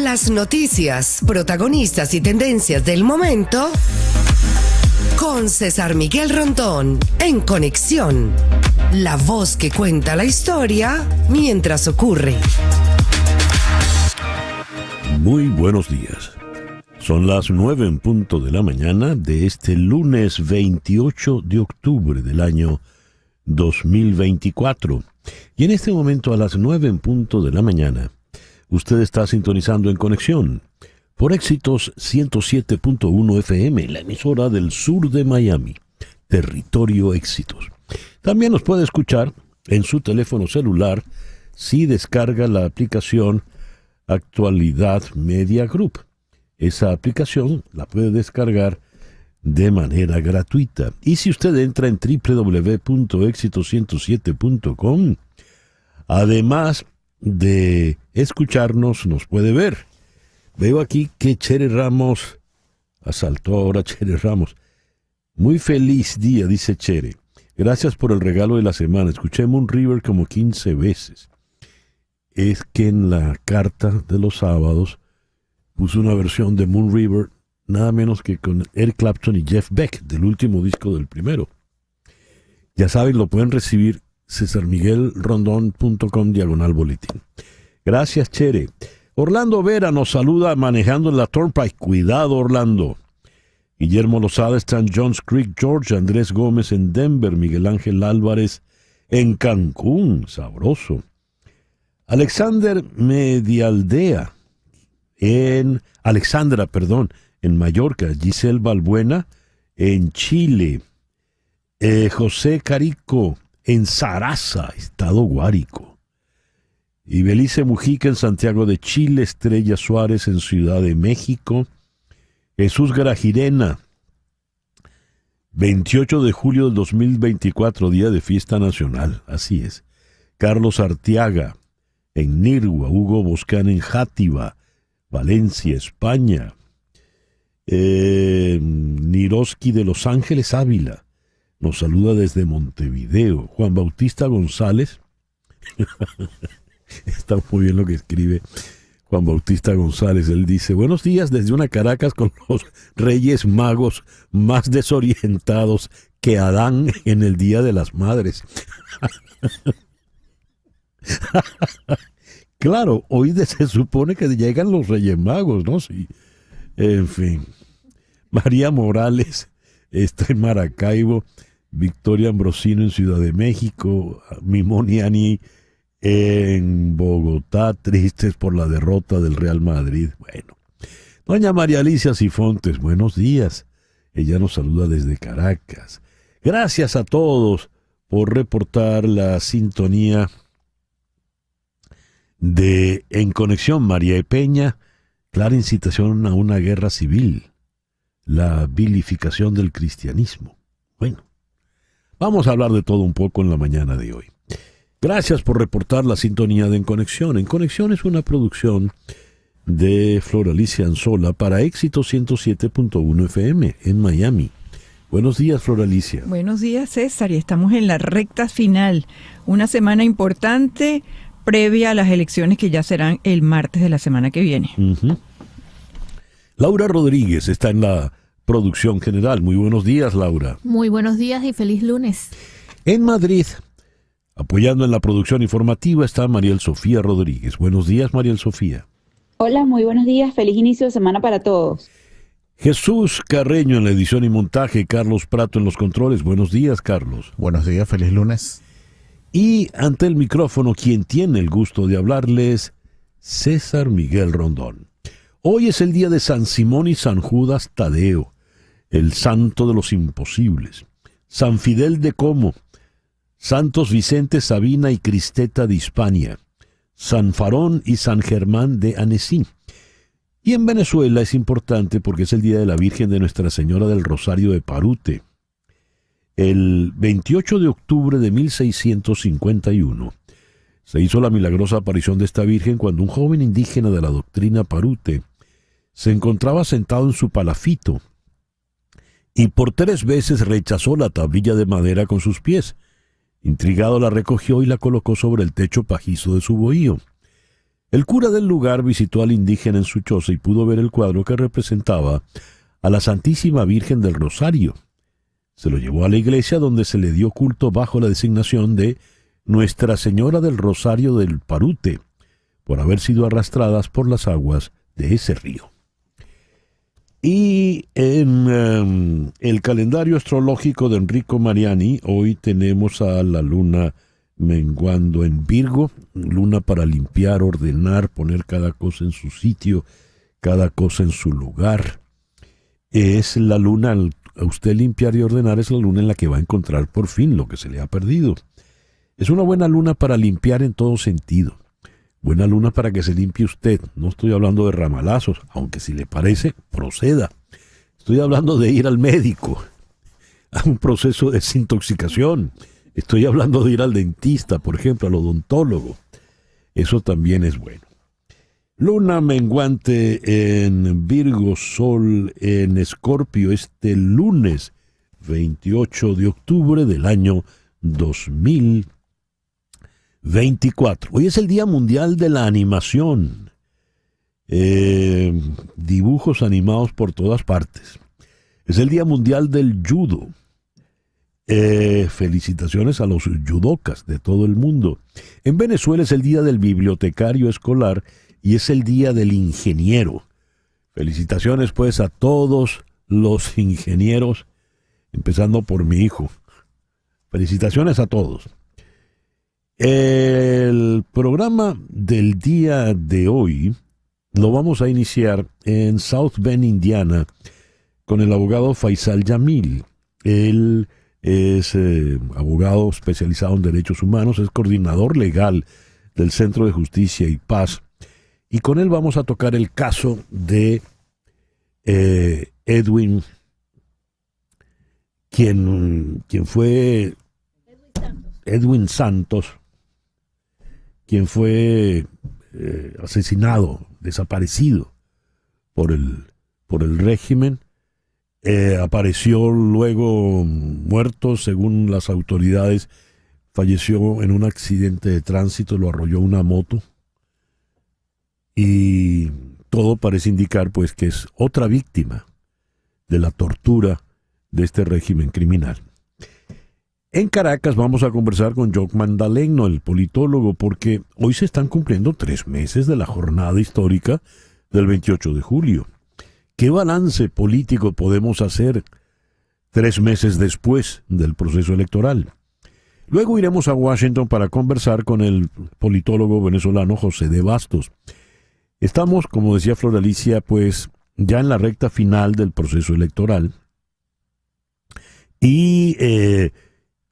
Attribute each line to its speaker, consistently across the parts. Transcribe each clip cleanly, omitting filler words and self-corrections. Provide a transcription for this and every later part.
Speaker 1: Las noticias, protagonistas y tendencias del momento con César Miguel Rondón en Conexión. La voz que cuenta la historia mientras ocurre.
Speaker 2: Muy buenos días. Son las 9 en punto de la mañana de este lunes 28 de octubre del año 2024. Y en este momento a las 9 en punto de la mañana, usted está sintonizando en Conexión por Éxitos 107.1 FM, la emisora del sur de Miami, territorio Éxitos. También nos puede escuchar en su teléfono celular si descarga la aplicación Actualidad Media Group. Esa aplicación la puede descargar de manera gratuita. Y si usted entra en www.éxitos107.com, además de escucharnos, nos puede ver. Veo aquí que Chere Ramos, asaltó ahora Chere Ramos. Muy feliz día, dice Chere. Gracias por el regalo de la semana. Escuché Moon River como 15 veces. Es que en la carta de los sábados puso una versión de Moon River, nada menos que con Eric Clapton y Jeff Beck, del último disco del primero. Ya saben, lo pueden recibir cesarmiguelrondon.com/boletín. Gracias, Chere. Orlando Vera nos saluda manejando en la Turnpike. Cuidado, Orlando. Guillermo Lozada está en Johns Creek, Georgia. Andrés Gómez en Denver. Miguel Ángel Álvarez en Cancún. Sabroso. Alexandra Medialdea en Mallorca. Giselle Balbuena en Chile. José Carico en Sarasa, Estado Guárico. Y Belice Mujica en Santiago de Chile. Estrella Suárez en Ciudad de México. Jesús Garajirena, 28 de julio del 2024, día de fiesta nacional, así es. Carlos Arteaga en Nirgua. Hugo Boscán en Játiva, Valencia, España. Niroski de Los Ángeles, Ávila, nos saluda desde Montevideo. Juan Bautista González, está muy bien lo que escribe Juan Bautista González. Él dice: buenos días desde una Caracas con los Reyes Magos más desorientados que Adán en el Día de las Madres. Claro, hoy se supone que llegan los Reyes Magos, ¿no? Sí. En fin. María Morales está en Maracaibo. Victoria Ambrosino en Ciudad de México. Mimoniani en Bogotá, tristes por la derrota del Real Madrid. Bueno. Doña María Alicia Cifontes, buenos días. Ella nos saluda desde Caracas. Gracias a todos por reportar la sintonía de En Conexión. María Peña, clara incitación a una guerra civil, la vilificación del cristianismo. Bueno, vamos a hablar de todo un poco en la mañana de hoy. Gracias por reportar la sintonía de En Conexión. En Conexión es una producción de Flor Alicia Anzola para Éxitos 107.1 FM en Miami. Buenos días, Flor Alicia.
Speaker 3: Buenos días, César, y estamos en la recta final. Una semana importante previa a las elecciones que ya serán el martes de la semana que viene.
Speaker 2: Laura Rodríguez está en la producción general. Muy buenos días, Laura.
Speaker 4: Muy buenos días y feliz lunes.
Speaker 2: En Madrid, apoyando en la producción informativa, está Mariel Sofía Rodríguez. Buenos días, Mariel Sofía.
Speaker 5: Hola, muy buenos días. Feliz inicio de semana para todos.
Speaker 2: Jesús Carreño en la edición y montaje. Carlos Prato en los controles. Buenos días, Carlos.
Speaker 6: Buenos días, feliz lunes.
Speaker 2: Y ante el micrófono, quien tiene el gusto de hablarles, César Miguel Rondón. Hoy es el día de San Simón y San Judas Tadeo, el santo de los imposibles. San Fidel de Como, Santos Vicente, Sabina y Cristeta de Hispania, San Farón y San Germán de Annecy. Y en Venezuela es importante porque es el día de la Virgen de Nuestra Señora del Rosario de Parute. El 28 de octubre de 1651 se hizo la milagrosa aparición de esta Virgen cuando un joven indígena de la doctrina Parute se encontraba sentado en su palafito y por 3 veces rechazó la tablilla de madera con sus pies. Intrigado la recogió y la colocó sobre el techo pajizo de su bohío. El cura del lugar visitó al indígena en su choza y pudo ver el cuadro que representaba a la Santísima Virgen del Rosario. Se lo llevó a la iglesia, donde se le dio culto bajo la designación de Nuestra Señora del Rosario del Parute, por haber sido arrastradas por las aguas de ese río. Y en el calendario astrológico de Enrico Mariani, hoy tenemos a la luna menguando en Virgo, luna para limpiar, ordenar, poner cada cosa en su sitio, cada cosa en su lugar. Es la luna, a usted limpiar y ordenar, es la luna en la que va a encontrar por fin lo que se le ha perdido. Es una buena luna para limpiar en todo sentido. Buena luna para que se limpie usted. No estoy hablando de ramalazos, aunque si le parece, proceda. Estoy hablando de ir al médico, a un proceso de desintoxicación. Estoy hablando de ir al dentista, por ejemplo, al odontólogo. Eso también es bueno. Luna menguante en Virgo, Sol en Escorpio este lunes 28 de octubre del año 2024. Hoy es el Día Mundial de la Animación. Dibujos animados por todas partes. Es el Día Mundial del Judo. Felicitaciones a los judocas de todo el mundo. En Venezuela es el Día del Bibliotecario Escolar y es el Día del Ingeniero. Felicitaciones pues a todos los ingenieros, empezando por mi hijo. Felicitaciones a todos. El programa del día de hoy lo vamos a iniciar en South Bend, Indiana, con el abogado Faisal Yamil. Él es abogado especializado en derechos humanos, es coordinador legal del Centro de Justicia y Paz, y con él vamos a tocar el caso de Edwin, quien fue Edwin Santos, quien fue asesinado, desaparecido por el régimen. Apareció luego muerto, según las autoridades. Falleció en un accidente de tránsito, lo arrolló una moto. Y todo parece indicar pues que es otra víctima de la tortura de este régimen criminal. En Caracas vamos a conversar con Jock Mandalegno, el politólogo, porque hoy se están cumpliendo 3 meses de la jornada histórica del 28 de julio. ¿Qué balance político podemos hacer 3 meses después del proceso electoral? Luego iremos a Washington para conversar con el politólogo venezolano José de Bastos. Estamos, como decía Flor Alicia, pues ya en la recta final del proceso electoral. Y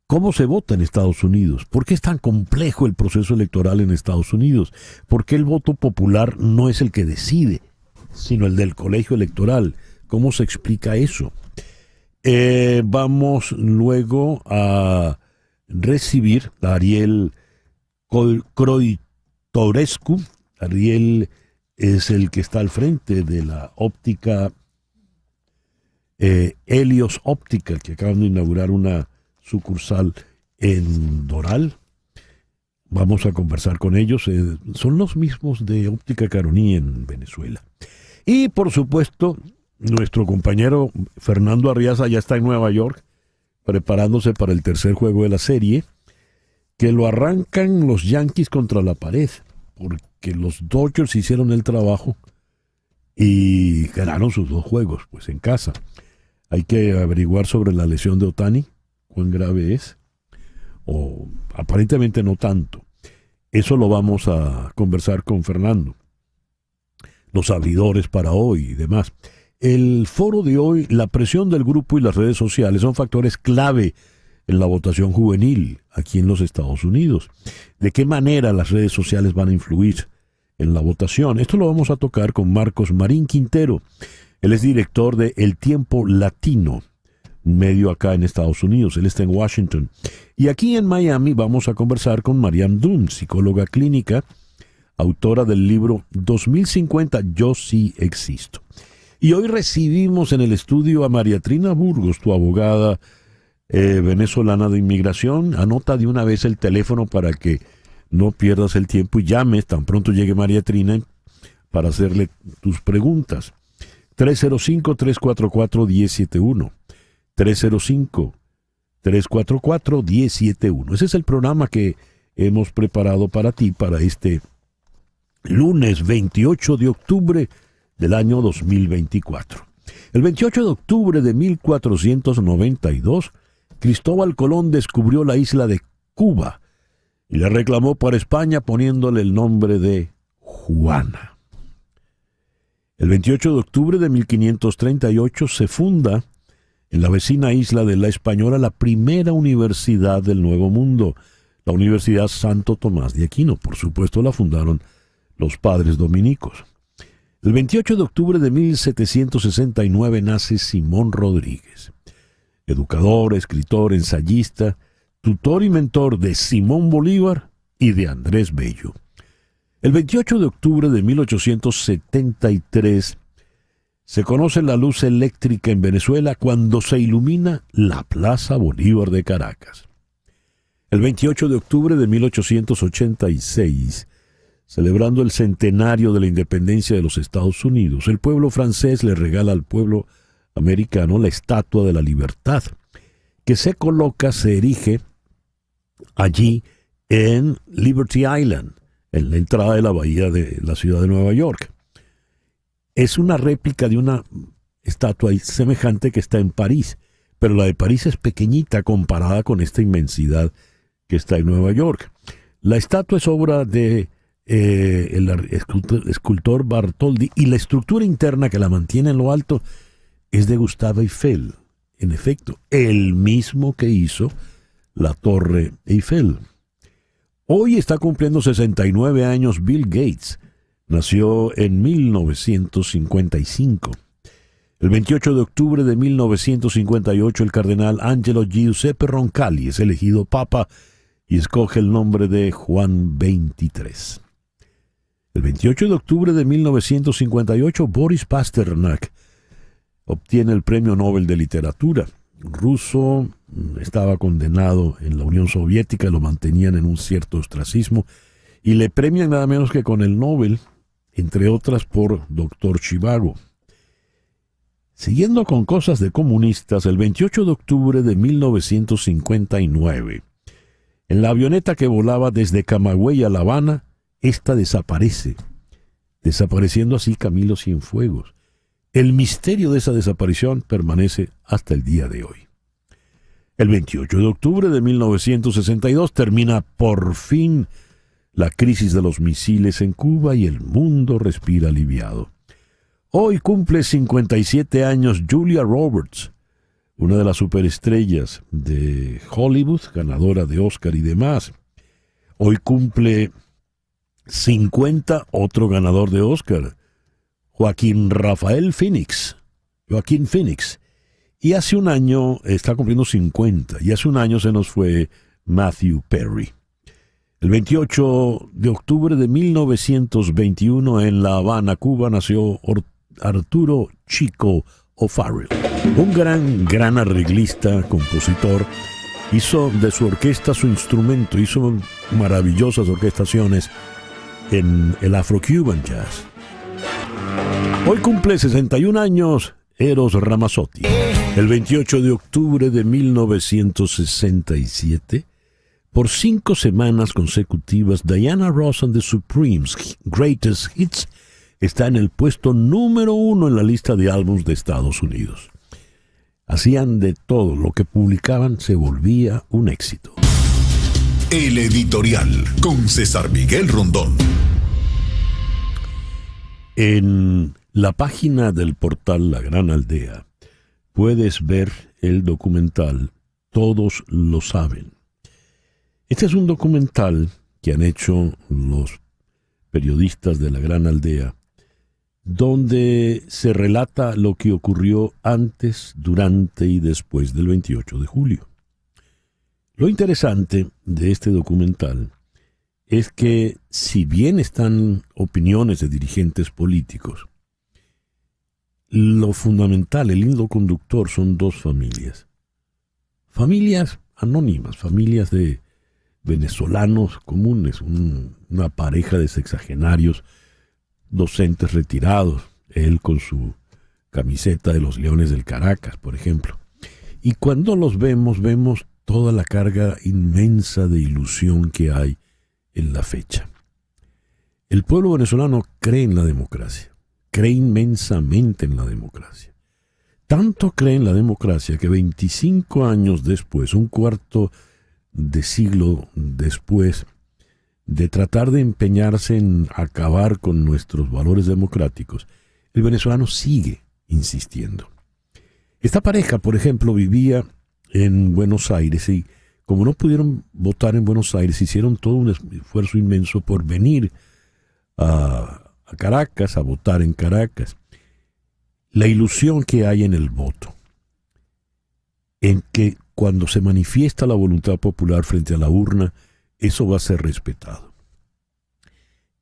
Speaker 2: ¿cómo se vota en Estados Unidos? ¿Por qué es tan complejo el proceso electoral en Estados Unidos? ¿Por qué el voto popular no es el que decide, sino el del colegio electoral? ¿Cómo se explica eso? Vamos luego a recibir a Ariel Croitorescu. Ariel es el que está al frente de la óptica Helios Óptica, que acaban de inaugurar una sucursal en Doral. Vamos a conversar con ellos. Son los mismos de Óptica Caroní en Venezuela. Y por supuesto, nuestro compañero Fernando Arriaza ya está en Nueva York, preparándose para el tercer juego de la serie, que lo arrancan los Yankees contra la pared, porque los Dodgers hicieron el trabajo y ganaron sus 2 juegos, pues en casa. Hay que averiguar sobre la lesión de Ohtani, cuán grave es, o aparentemente no tanto. Eso lo vamos a conversar con Fernando. Los abridores para hoy y demás. El foro de hoy, la presión del grupo y las redes sociales son factores clave en la votación juvenil aquí en los Estados Unidos. ¿De qué manera las redes sociales van a influir en la votación? Esto lo vamos a tocar con Marcos Marín Quintero. Él es director de El Tiempo Latino, un medio acá en Estados Unidos. Él está en Washington. Y aquí en Miami vamos a conversar con Mariam Dunn, psicóloga clínica, autora del libro 2050, Yo sí existo. Y hoy recibimos en el estudio a María Trina Burgos, tu abogada venezolana de inmigración. Anota de una vez el teléfono para que no pierdas el tiempo y llames tan pronto llegue María Trina para hacerle tus preguntas. 305-344-1071. 305-344-1071. Ese es el programa que hemos preparado para ti para este lunes 28 de octubre del año 2024. El 28 de octubre de 1492, Cristóbal Colón descubrió la isla de Cuba y la reclamó para España poniéndole el nombre de Juana. El 28 de octubre de 1538 se funda en la vecina isla de La Española la primera universidad del Nuevo Mundo, la Universidad Santo Tomás de Aquino. Por supuesto, la fundaron los padres dominicos. El 28 de octubre de 1769 nace Simón Rodríguez, educador, escritor, ensayista, tutor y mentor de Simón Bolívar y de Andrés Bello. El 28 de octubre de 1873 se conoce la luz eléctrica en Venezuela cuando se ilumina la Plaza Bolívar de Caracas. El 28 de octubre de 1886, celebrando el centenario de la independencia de los Estados Unidos, el pueblo francés le regala al pueblo americano la Estatua de la Libertad, que se erige allí en Liberty Island, en la entrada de la bahía de la ciudad de Nueva York. Es una réplica de una estatua semejante que está en París, pero la de París es pequeñita comparada con esta inmensidad que está en Nueva York. La estatua es obra de el escultor Bartholdi y la estructura interna que la mantiene en lo alto es de Gustave Eiffel. En efecto, el mismo que hizo la Torre Eiffel. Hoy está cumpliendo 69 años Bill Gates. Nació en 1955. El 28 de octubre de 1958 el cardenal Angelo Giuseppe Roncalli es elegido papa y escoge el nombre de Juan XXIII. El 28 de octubre de 1958 Boris Pasternak obtiene el Premio Nobel de Literatura. Ruso, estaba condenado en la Unión Soviética, lo mantenían en un cierto ostracismo y le premian nada menos que con el Nobel, entre otras por Dr. Zhivago. Siguiendo con cosas de comunistas, el 28 de octubre de 1959, en la avioneta que volaba desde Camagüey a La Habana, esta desaparece, desapareciendo así Camilo Cienfuegos. El misterio de esa desaparición permanece hasta el día de hoy. El 28 de octubre de 1962 termina por fin la crisis de los misiles en Cuba y el mundo respira aliviado. Hoy cumple 57 años Julia Roberts, una de las superestrellas de Hollywood, ganadora de Oscar y demás. Hoy cumple 50 otro ganador de Oscar, Joaquín Phoenix. Y hace un año, está cumpliendo 50, y hace un año se nos fue Matthew Perry. El 28 de octubre de 1921 en La Habana, Cuba, nació Arturo Chico O'Farrill, un gran arreglista, compositor. Hizo de su orquesta su instrumento, hizo maravillosas orquestaciones en el Afro-Cuban Jazz. Hoy cumple 61 años Eros Ramazzotti. El 28 de octubre de 1967, por 5 semanas consecutivas, Diana Ross and the Supremes' Greatest Hits está en el puesto número 1 en la lista de álbumes de Estados Unidos. Hacían de todo, lo que publicaban se volvía un éxito.
Speaker 6: El editorial con César Miguel Rondón.
Speaker 2: En la página del portal La Gran Aldea puedes ver el documental Todos lo saben. Este es un documental que han hecho los periodistas de La Gran Aldea, donde se relata lo que ocurrió antes, durante y después del 28 de julio. Lo interesante de este documental es que, si bien están opiniones de dirigentes políticos, lo fundamental, el hilo conductor son 2 familias. Familias anónimas, familias de venezolanos comunes, una pareja de sexagenarios, docentes retirados, él con su camiseta de los Leones del Caracas, por ejemplo. Y cuando los vemos toda la carga inmensa de ilusión que hay en la fecha. El pueblo venezolano cree en la democracia, cree inmensamente en la democracia. Tanto cree en la democracia que 25 años después, un cuarto de siglo después de tratar de empeñarse en acabar con nuestros valores democráticos, el venezolano sigue insistiendo. Esta pareja, por ejemplo, vivía en Buenos Aires y como no pudieron votar en Buenos Aires, hicieron todo un esfuerzo inmenso por venir a Caracas, a votar en Caracas. La ilusión que hay en el voto, en que cuando se manifiesta la voluntad popular frente a la urna, eso va a ser respetado.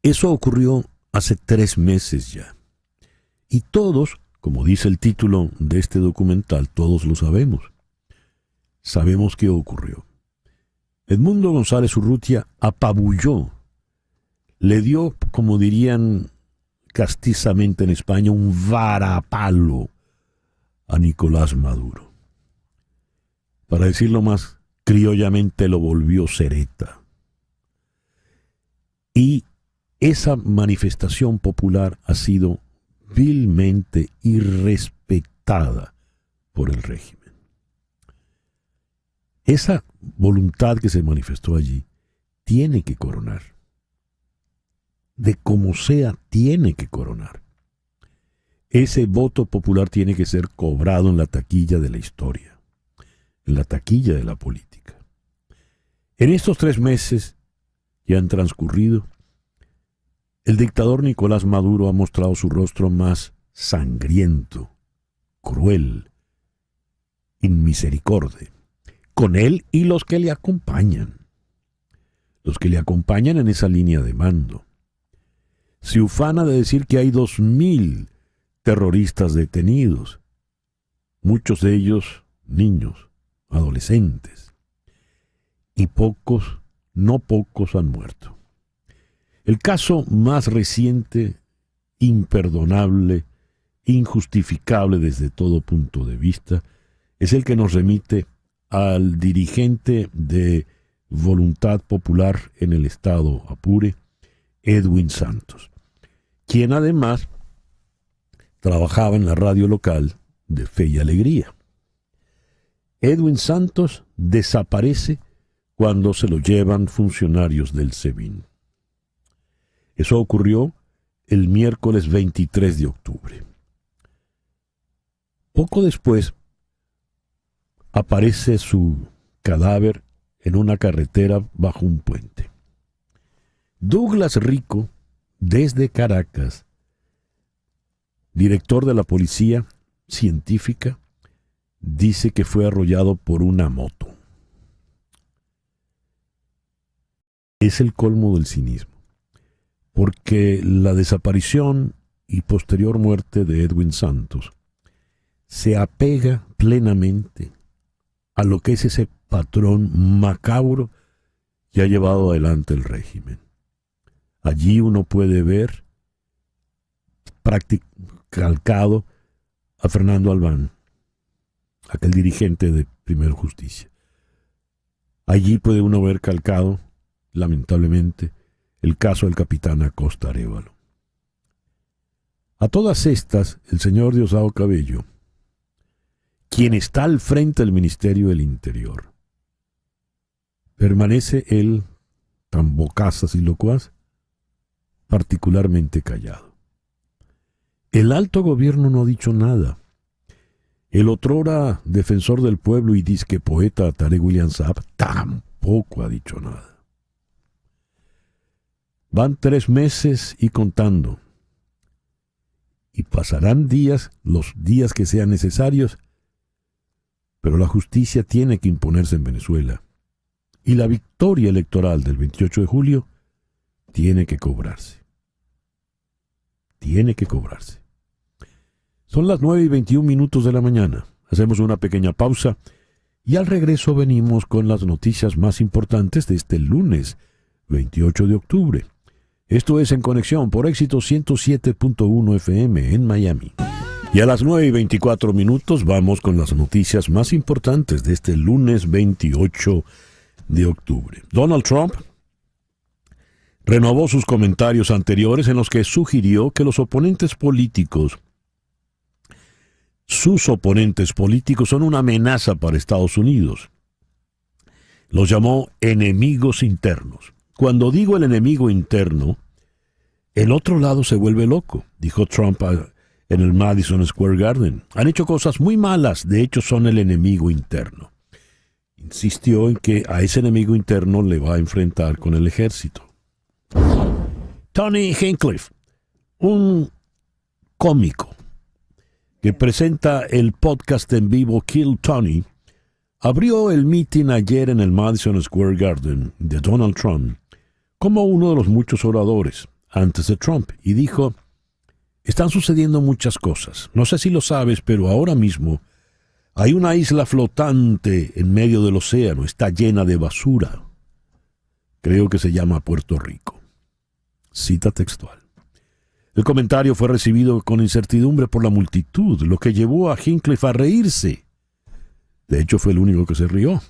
Speaker 2: Eso ocurrió hace 3 meses ya. Y todos, como dice el título de este documental, todos lo sabemos. Sabemos qué ocurrió. Edmundo González Urrutia apabulló, le dio, como dirían castizamente en España, un varapalo a Nicolás Maduro. Para decirlo más criollamente, lo volvió cereta. Y esa manifestación popular ha sido vilmente irrespetada por el régimen. Esa voluntad que se manifestó allí tiene que coronar. De como sea, tiene que coronar. Ese voto popular tiene que ser cobrado en la taquilla de la historia, en la taquilla de la política. En estos 3 meses que han transcurrido, el dictador Nicolás Maduro ha mostrado su rostro más sangriento, cruel, inmisericorde, con él y los que le acompañan. Los que le acompañan en esa línea de mando. Se ufana de decir que hay 2.000 terroristas detenidos, muchos de ellos niños, adolescentes, y no pocos han muerto. El caso más reciente, imperdonable, injustificable desde todo punto de vista, es el que nos remite al dirigente de Voluntad Popular en el estado Apure, Edwin Santos, quien además trabajaba en la radio local de Fe y Alegría. Edwin Santos desaparece cuando se lo llevan funcionarios del SEBIN. Eso ocurrió el miércoles 23 de octubre. Poco después aparece su cadáver en una carretera bajo un puente. Douglas Rico, desde Caracas, director de la policía científica, dice que fue arrollado por una moto. Es el colmo del cinismo, porque la desaparición y posterior muerte de Edwin Santos se apega plenamente a lo que es ese patrón macabro que ha llevado adelante el régimen. Allí uno puede ver calcado a Fernando Albán, aquel dirigente de Primero Justicia. Allí puede uno ver calcado, lamentablemente, el caso del capitán Acosta Arévalo. A todas estas, el señor Diosdado Cabello, quien está al frente del Ministerio del Interior, permanece él, tan bocazas y locuaz, particularmente callado. El alto gobierno no ha dicho nada. El otrora defensor del pueblo y disque poeta Tarek William Saab tampoco ha dicho nada. Van 3 meses y contando. Y pasarán días, los días que sean necesarios, pero la justicia tiene que imponerse en Venezuela. Y la victoria electoral del 28 de julio tiene que cobrarse. Tiene que cobrarse. Son las 9:21 de la mañana. Hacemos una pequeña pausa Y al regreso venimos con las noticias más importantes de este lunes 28 de octubre. Esto es En Conexión por Éxito 107.1 FM en Miami. Y a las 9:24 vamos con las noticias más importantes de este lunes 28 de octubre. Donald Trump renovó sus comentarios anteriores en los que sugirió que sus oponentes políticos son una amenaza para Estados Unidos. Los llamó enemigos internos. Cuando digo el enemigo interno, el otro lado se vuelve loco, dijo Trump en el Madison Square Garden. Han hecho cosas muy malas, de hecho son el enemigo interno. Insistió en que a ese enemigo interno le va a enfrentar con el ejército. Tony Hinchcliffe, un cómico que presenta el podcast en vivo Kill Tony, abrió el meeting ayer en el Madison Square Garden de Donald Trump como uno de los muchos oradores antes de Trump y dijo: están sucediendo muchas cosas. No sé si lo sabes, pero ahora mismo hay una isla flotante en medio del océano, está llena de basura. Creo que se llama Puerto Rico. Cita textual. El comentario fue recibido con incertidumbre por la multitud, lo que llevó a Hinchcliffe a reírse. De hecho, fue el único que se rió.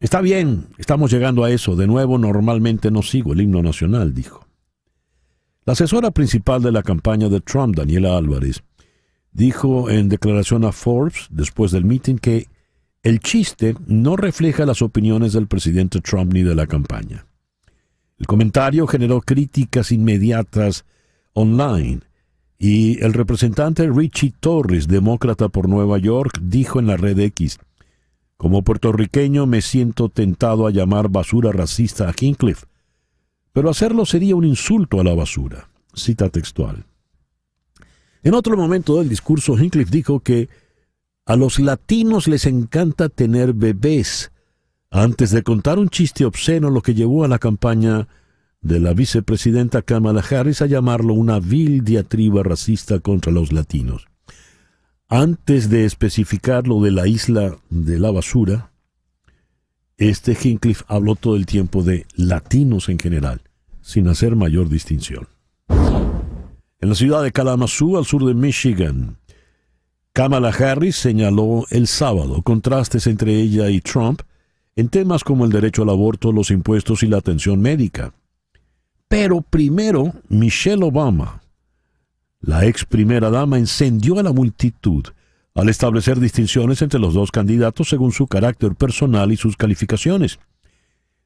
Speaker 2: Está bien, estamos llegando a eso. De nuevo, normalmente no sigo el himno nacional, dijo. La asesora principal de la campaña de Trump, Daniela Álvarez, dijo en declaración a Forbes después del meeting que el chiste no refleja las opiniones del presidente Trump ni de la campaña. El comentario generó críticas inmediatas online y el representante Richie Torres, demócrata por Nueva York, dijo en la red X: como puertorriqueño me siento tentado a llamar basura racista a Hinchcliffe, pero hacerlo sería un insulto a la basura. Cita textual. En otro momento del discurso, Hinchcliffe dijo que a los latinos les encanta tener bebés, antes de contar un chiste obsceno, lo que llevó a la campaña de la vicepresidenta Kamala Harris a llamarlo una vil diatriba racista contra los latinos. Antes de especificar lo de la isla de la basura, Hinchcliffe habló todo el tiempo de latinos en general, sin hacer mayor distinción. En la ciudad de Kalamazoo, al sur de Michigan, Kamala Harris señaló el sábado contrastes entre ella y Trump en temas como el derecho al aborto, los impuestos y la atención médica. Pero primero, Michelle Obama, la ex primera dama, encendió a la multitud al establecer distinciones entre los dos candidatos según su carácter personal y sus calificaciones,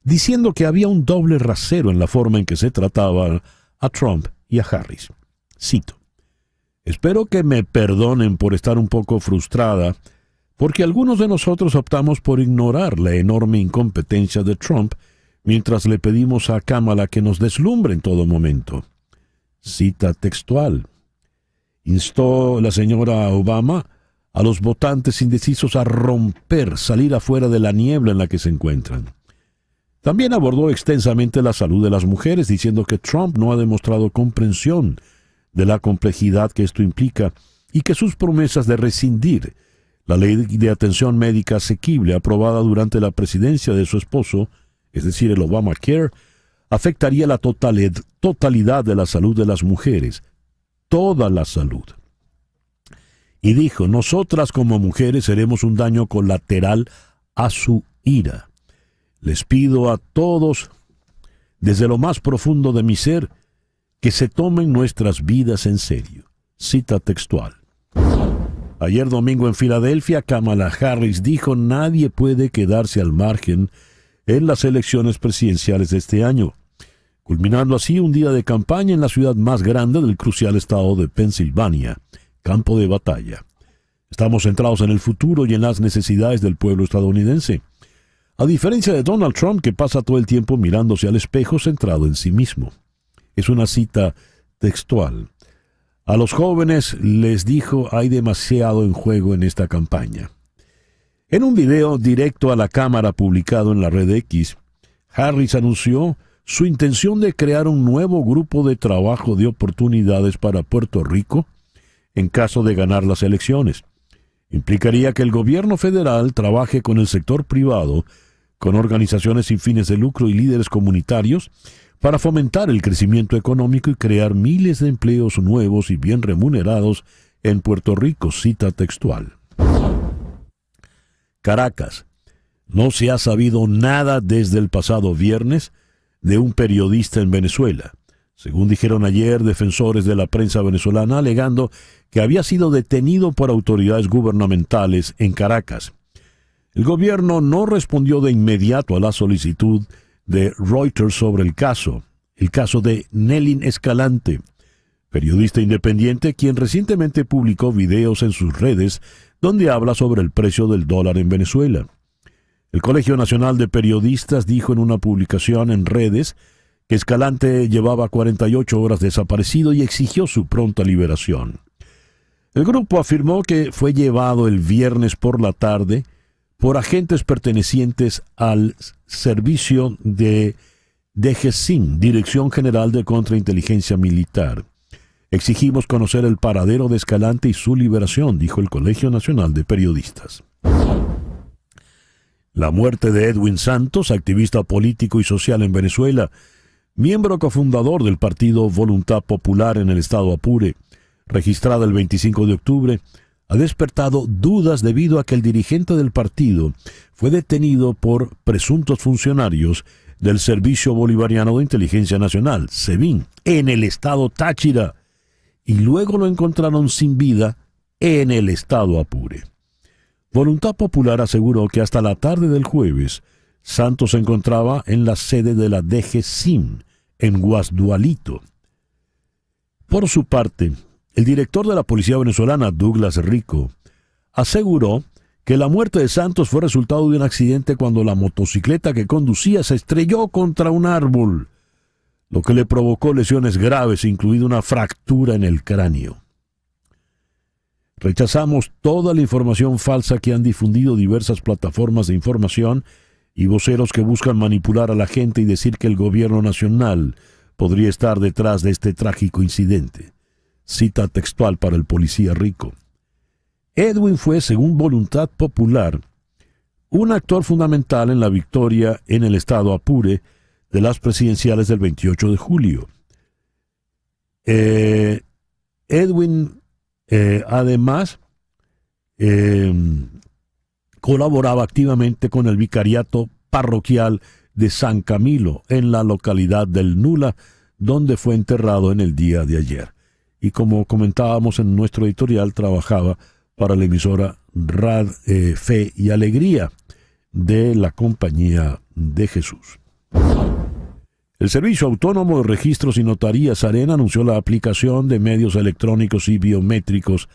Speaker 2: diciendo que había un doble rasero en la forma en que se trataba a Trump y a Harris. Cito: espero que me perdonen por estar un poco frustrada, porque algunos de nosotros optamos por ignorar la enorme incompetencia de Trump mientras le pedimos a Kamala que nos deslumbre en todo momento. Cita textual. Instó la señora Obama a los votantes indecisos a salir afuera de la niebla en la que se encuentran. También abordó extensamente la salud de las mujeres, diciendo que Trump no ha demostrado comprensión de la complejidad que esto implica y que sus promesas de rescindir la ley de atención médica asequible aprobada durante la presidencia de su esposo, es decir, el Obamacare, afectaría la totalidad de la salud de las mujeres, toda la salud. Y dijo: nosotras como mujeres seremos un daño colateral a su ira. Les pido a todos, desde lo más profundo de mi ser, que se tomen nuestras vidas en serio. Cita textual. Ayer domingo en Filadelfia, Kamala Harris dijo: nadie puede quedarse al margen en las elecciones presidenciales de este año, culminando así un día de campaña en la ciudad más grande del crucial estado de Pensilvania, campo de batalla. Estamos centrados en el futuro y en las necesidades del pueblo estadounidense, a diferencia de Donald Trump, que pasa todo el tiempo mirándose al espejo centrado en sí mismo. Es una cita textual. A los jóvenes les dijo: hay demasiado en juego en esta campaña. En un video directo a la cámara publicado en la red X, Harris anunció su intención de crear un nuevo grupo de trabajo de oportunidades para Puerto Rico en caso de ganar las elecciones. Implicaría que el gobierno federal trabaje con el sector privado, con organizaciones sin fines de lucro y líderes comunitarios, para fomentar el crecimiento económico y crear miles de empleos nuevos y bien remunerados en Puerto Rico, cita textual. Caracas. No se ha sabido nada desde el pasado viernes de un periodista en Venezuela, según dijeron ayer defensores de la prensa venezolana, alegando que había sido detenido por autoridades gubernamentales en Caracas. El gobierno no respondió de inmediato a la solicitud de Reuters sobre el caso de Nelin Escalante, periodista independiente quien recientemente publicó videos en sus redes donde habla sobre el precio del dólar en Venezuela. El Colegio Nacional de Periodistas dijo en una publicación en redes que Escalante llevaba 48 horas desaparecido y exigió su pronta liberación. El grupo afirmó que fue llevado el viernes por la tarde por agentes pertenecientes al servicio de DGCIN, Dirección General de Contrainteligencia Militar. Exigimos conocer el paradero de Escalante y su liberación, dijo el Colegio Nacional de Periodistas. La muerte de Edwin Santos, activista político y social en Venezuela, miembro cofundador del partido Voluntad Popular en el estado Apure, registrada el 25 de octubre, ha despertado dudas debido a que el dirigente del partido fue detenido por presuntos funcionarios del Servicio Bolivariano de Inteligencia Nacional, SEBIN, en el estado Táchira, y luego lo encontraron sin vida en el estado Apure. Voluntad Popular aseguró que hasta la tarde del jueves, Santos se encontraba en la sede de la DGCIN, en Guasdualito. Por su parte, el director de la policía venezolana, Douglas Rico, aseguró que la muerte de Santos fue resultado de un accidente cuando la motocicleta que conducía se estrelló contra un árbol, lo que le provocó lesiones graves, incluida una fractura en el cráneo. Rechazamos toda la información falsa que han difundido diversas plataformas de información y voceros que buscan manipular a la gente y decir que el gobierno nacional podría estar detrás de este trágico incidente. Cita textual para el policía Rico. Edwin fue, según Voluntad Popular, un actor fundamental en la victoria en el estado Apure de las presidenciales del 28 de julio. Edwin además colaboraba activamente con el vicariato parroquial de San Camilo en la localidad del Nula, donde fue enterrado en el día de ayer. Y como comentábamos en nuestro editorial, trabajaba para la emisora Fe y Alegría de la Compañía de Jesús. El Servicio Autónomo de Registros y Notarías, SAREN, anunció la aplicación de medios electrónicos y biométricos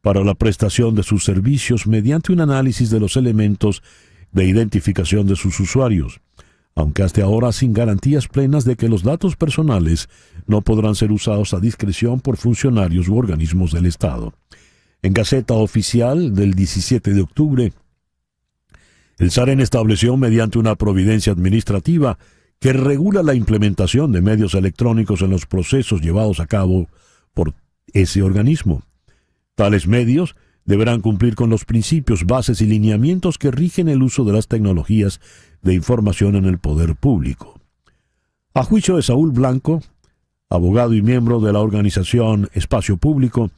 Speaker 2: para la prestación de sus servicios mediante un análisis de los elementos de identificación de sus usuarios, aunque hasta ahora sin garantías plenas de que los datos personales no podrán ser usados a discreción por funcionarios u organismos del Estado. En Gaceta Oficial del 17 de octubre, el SAREN estableció mediante una providencia administrativa que regula la implementación de medios electrónicos en los procesos llevados a cabo por ese organismo. Tales medios deberán cumplir con los principios, bases y lineamientos que rigen el uso de las tecnologías de información en el poder público. A juicio de Saúl Blanco, abogado y miembro de la organización Espacio Público,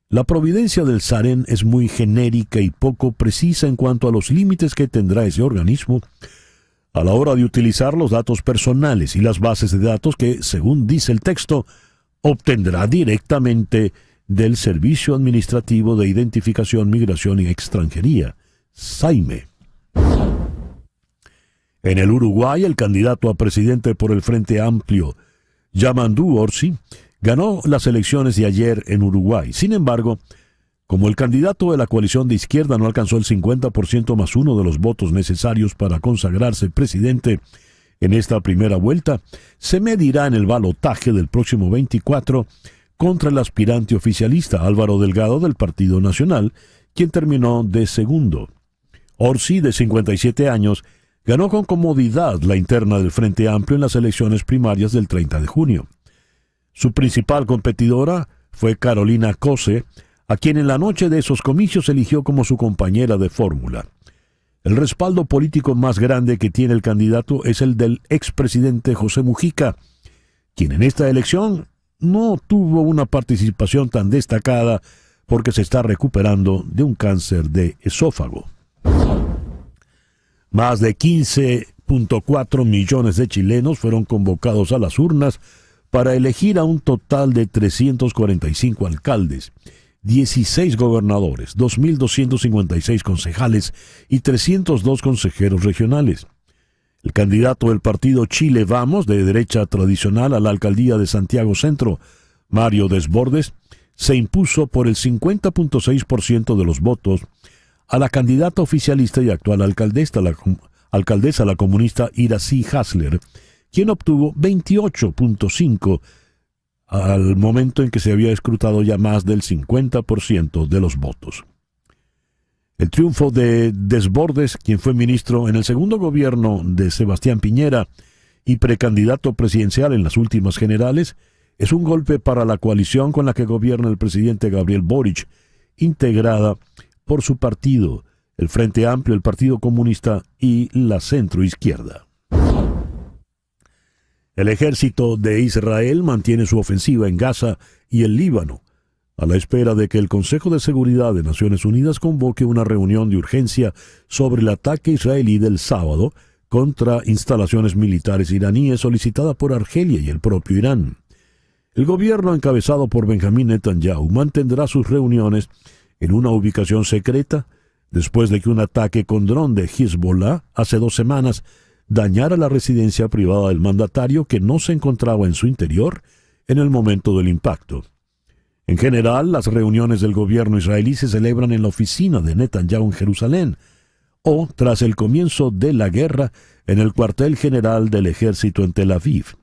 Speaker 2: la providencia del SAREN es muy genérica y poco precisa en cuanto a los límites que tendrá ese organismo a la hora de utilizar los datos personales y las bases de datos que, según dice el texto, obtendrá directamente del Servicio Administrativo de Identificación, Migración y Extranjería, SAIME. En el Uruguay, el candidato a presidente por el Frente Amplio, Yamandu Orsi, ganó las elecciones de ayer en Uruguay. Sin embargo, como el candidato de la coalición de izquierda no alcanzó el 50% más uno de los votos necesarios para consagrarse presidente en esta primera vuelta, se medirá en el balotaje del próximo 24 contra el aspirante oficialista Álvaro Delgado del Partido Nacional, quien terminó de segundo. Orsi, de 57 años, ganó con comodidad la interna del Frente Amplio en las elecciones primarias del 30 de junio. Su principal competidora fue Carolina Cose, a quien en la noche de esos comicios eligió como su compañera de fórmula. El respaldo político más grande que tiene el candidato es el del expresidente José Mujica, quien en esta elección no tuvo una participación tan destacada porque se está recuperando de un cáncer de esófago. Más de 15.4 millones de chilenos fueron convocados a las urnas para elegir a un total de 345 alcaldes, 16 gobernadores, 2.256 concejales y 302 consejeros regionales. El candidato del partido Chile Vamos, de derecha tradicional a la alcaldía de Santiago Centro, Mario Desbordes, se impuso por el 50.6% de los votos a la candidata oficialista y actual alcaldesa, la comunista Iracy Hasler, quien obtuvo 28.5% al momento en que se había escrutado ya más del 50% de los votos. El triunfo de Desbordes, quien fue ministro en el segundo gobierno de Sebastián Piñera y precandidato presidencial en las últimas generales, es un golpe para la coalición con la que gobierna el presidente Gabriel Boric, integrada por su partido, el Frente Amplio, el Partido Comunista y la centroizquierda. El ejército de Israel mantiene su ofensiva en Gaza y el Líbano, a la espera de que el Consejo de Seguridad de Naciones Unidas convoque una reunión de urgencia sobre el ataque israelí del sábado contra instalaciones militares iraníes solicitada por Argelia y el propio Irán. El gobierno encabezado por Benjamín Netanyahu mantendrá sus reuniones en una ubicación secreta después de que un ataque con dron de Hezbollah hace 2 semanas dañara la residencia privada del mandatario, que no se encontraba en su interior en el momento del impacto. En general, las reuniones del gobierno israelí se celebran en la oficina de Netanyahu en Jerusalén o, tras el comienzo de la guerra, en el cuartel general del ejército en Tel Aviv.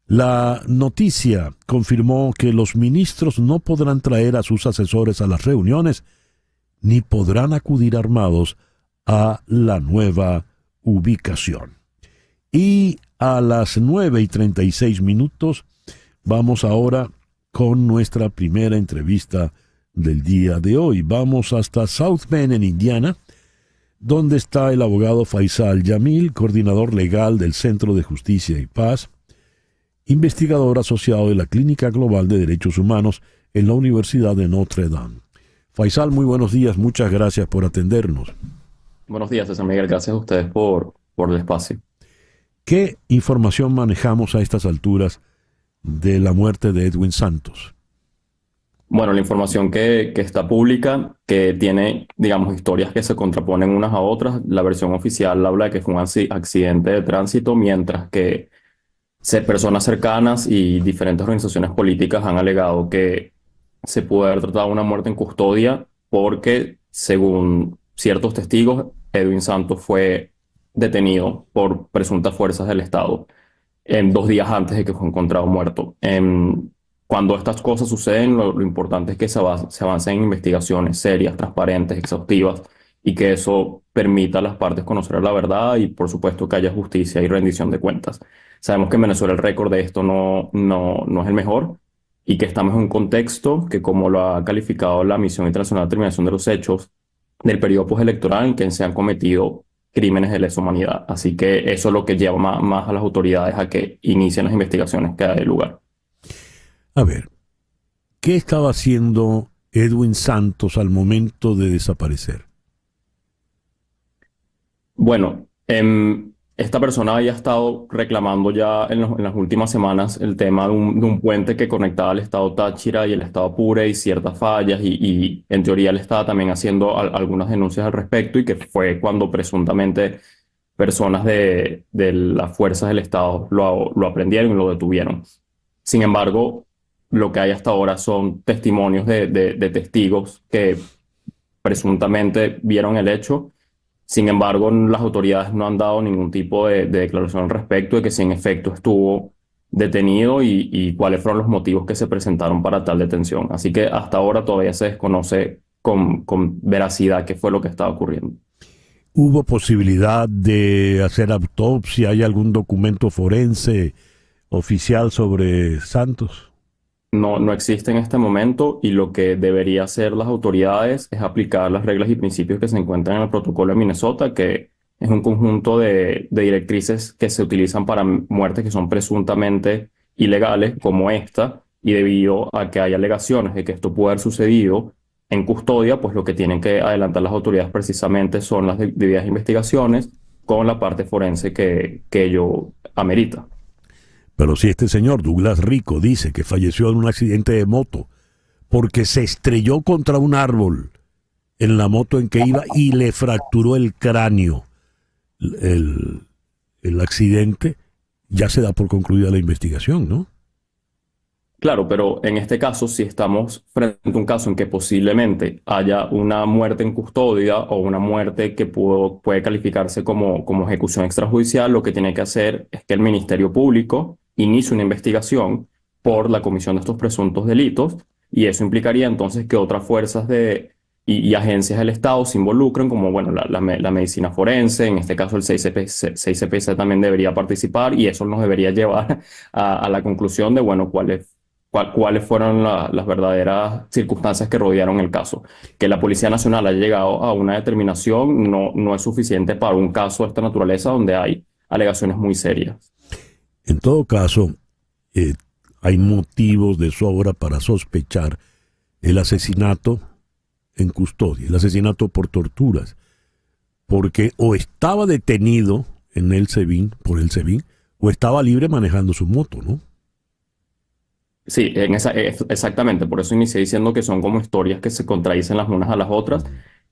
Speaker 2: La noticia confirmó que los ministros no podrán traer a sus asesores a las reuniones ni podrán acudir armados a la nueva ubicación. Y a las 9:36 vamos ahora con nuestra primera entrevista del día de hoy. Vamos hasta South Bend, en Indiana, donde está el abogado Faisal Yamil, coordinador legal del Centro de Justicia y Paz, investigador asociado de la Clínica Global de Derechos Humanos en la Universidad de Notre Dame. Faisal, muy buenos días, muchas gracias por atendernos.
Speaker 7: Buenos días, César Miguel, gracias a ustedes por el espacio.
Speaker 2: ¿Qué información manejamos a estas alturas de la muerte de Edwin Santos?
Speaker 7: Bueno, la información que está pública, que tiene, digamos, historias que se contraponen unas a otras. La versión oficial habla de que fue un accidente de tránsito, mientras que personas cercanas y diferentes organizaciones políticas han alegado que se pudo haber tratado de una muerte en custodia porque, según ciertos testigos, Edwin Santos fue detenido por presuntas fuerzas del Estado 2 días antes de que fue encontrado muerto. Cuando estas cosas suceden, lo importante es que se avancen en investigaciones serias, transparentes, exhaustivas, y que eso permita a las partes conocer la verdad y, por supuesto, que haya justicia y rendición de cuentas. Sabemos que en Venezuela el récord de esto no es el mejor y que estamos en un contexto que, como lo ha calificado la Misión Internacional de Determinación de los Hechos, del periodo postelectoral en que se han cometido crímenes de lesa humanidad. Así que eso es lo que lleva más a las autoridades a que inicien las investigaciones que hay lugar.
Speaker 2: A ver, ¿qué estaba haciendo Edwin Santos al momento de desaparecer?
Speaker 7: Bueno, esta persona había estado reclamando ya en las últimas semanas el tema de un puente que conectaba al estado Táchira y el estado Apure y ciertas fallas, y en teoría él estaba también haciendo algunas denuncias al respecto, y que fue cuando presuntamente personas de las fuerzas del estado lo aprendieron y lo detuvieron. Sin embargo, lo que hay hasta ahora son testimonios de testigos que presuntamente vieron el hecho. Sin embargo, las autoridades no han dado ningún tipo de declaración al respecto de que si en efecto estuvo detenido y cuáles fueron los motivos que se presentaron para tal detención. Así que hasta ahora todavía se desconoce con veracidad qué fue lo que estaba ocurriendo.
Speaker 2: ¿Hubo posibilidad de hacer autopsia? ¿Hay algún documento forense oficial sobre Santos?
Speaker 7: no existe en este momento y lo que debería hacer las autoridades es aplicar las reglas y principios que se encuentran en el protocolo de Minnesota, que es un conjunto de directrices que se utilizan para muertes que son presuntamente ilegales, como esta, y debido a que hay alegaciones de que esto puede haber sucedido en custodia, pues lo que tienen que adelantar las autoridades precisamente son las debidas investigaciones con la parte forense que ello amerita.
Speaker 2: Pero si este señor Douglas Rico dice que falleció en un accidente de moto porque se estrelló contra un árbol en la moto en que iba y le fracturó el cráneo, el accidente, ya se da por concluida la investigación, ¿no?
Speaker 7: Claro, pero en este caso, si estamos frente a un caso en que posiblemente haya una muerte en custodia o una muerte que puede calificarse como ejecución extrajudicial, lo que tiene que hacer es que el Ministerio Público inicie una investigación por la comisión de estos presuntos delitos, y eso implicaría entonces que otras fuerzas y agencias del Estado se involucren, como bueno, la medicina forense, en este caso el 6CPC también debería participar, y eso nos debería llevar a la conclusión de, bueno, cuáles fueron las verdaderas circunstancias que rodearon el caso. Que la Policía Nacional haya llegado a una determinación no es suficiente para un caso de esta naturaleza donde hay alegaciones muy serias.
Speaker 2: En todo caso, hay motivos de sobra para sospechar el asesinato en custodia, el asesinato por torturas, porque o estaba detenido por el SEBIN, o estaba libre manejando su moto, ¿no?
Speaker 7: Sí, exactamente. Por eso inicié diciendo que son como historias que se contradicen las unas a las otras.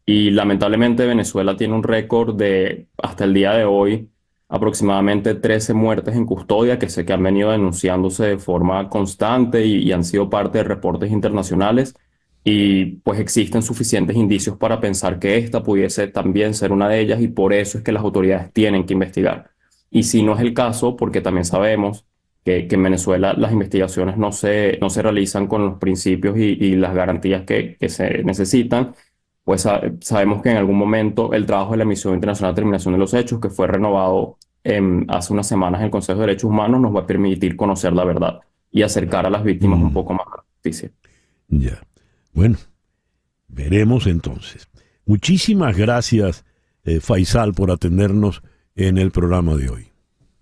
Speaker 7: Y lamentablemente Venezuela tiene un récord de, hasta el día de hoy, aproximadamente 13 muertes en custodia que sé que han venido denunciándose de forma constante y han sido parte de reportes internacionales. Y pues existen suficientes indicios para pensar que esta pudiese también ser una de ellas, y por eso es que las autoridades tienen que investigar. Y si no es el caso, porque también sabemos que en Venezuela las investigaciones no se realizan con los principios y las garantías que se necesitan, pues sabemos que en algún momento el trabajo de la Misión Internacional de Determinación de los Hechos, que fue renovado hace unas semanas en el Consejo de Derechos Humanos, nos va a permitir conocer la verdad y acercar a las víctimas un poco más a la justicia.
Speaker 2: Ya. Bueno, veremos entonces. Muchísimas gracias, Faisal, por atendernos en el programa de hoy.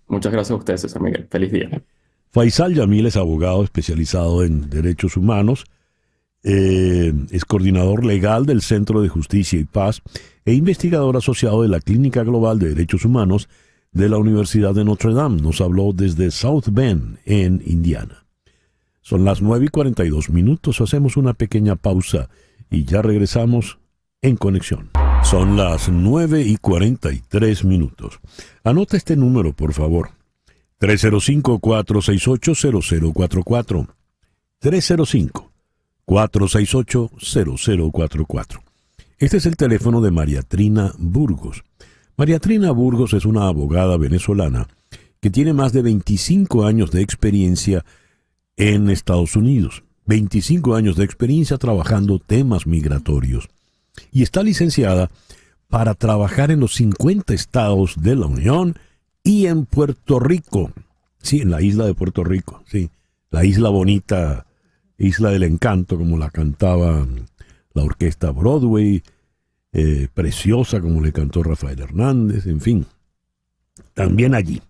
Speaker 7: Muchas gracias a ustedes, César Miguel. Feliz día.
Speaker 2: Faisal Yamil es abogado especializado en derechos humanos, es coordinador legal del Centro de Justicia y Paz e investigador asociado de la Clínica Global de Derechos Humanos de la Universidad de Notre Dame. Nos habló desde South Bend, en Indiana. Son las 9:42. Hacemos una pequeña pausa y ya regresamos en Conexión. Son las 9:43. Anota este número, por favor. 305-468-0044. 305-468-0044. Este es el teléfono de María Trina Burgos. María Trina Burgos es una abogada venezolana que tiene más de 25 años de experiencia en Estados Unidos. 25 años de experiencia trabajando temas migratorios. Y está licenciada para trabajar en los 50 estados de la Unión y en Puerto Rico. Sí, en la isla de Puerto Rico. Sí, la isla bonita, isla del encanto, como la cantaba la orquesta Broadway, preciosa como le cantó Rafael Hernández, en fin. También allí.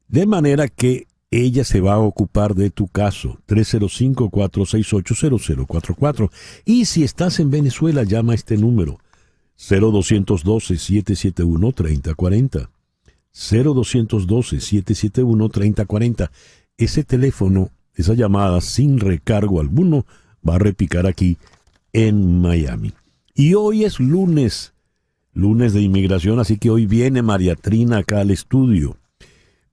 Speaker 2: De manera que ella se va a ocupar de tu caso. 305-468-0044. Y si estás en Venezuela, llama a este número. 0212-771-3040. 0212-771-3040. Ese teléfono, esa llamada sin recargo alguno, va a repicar aquí en Miami. Y hoy es lunes de inmigración, así que hoy viene María Trina acá al estudio.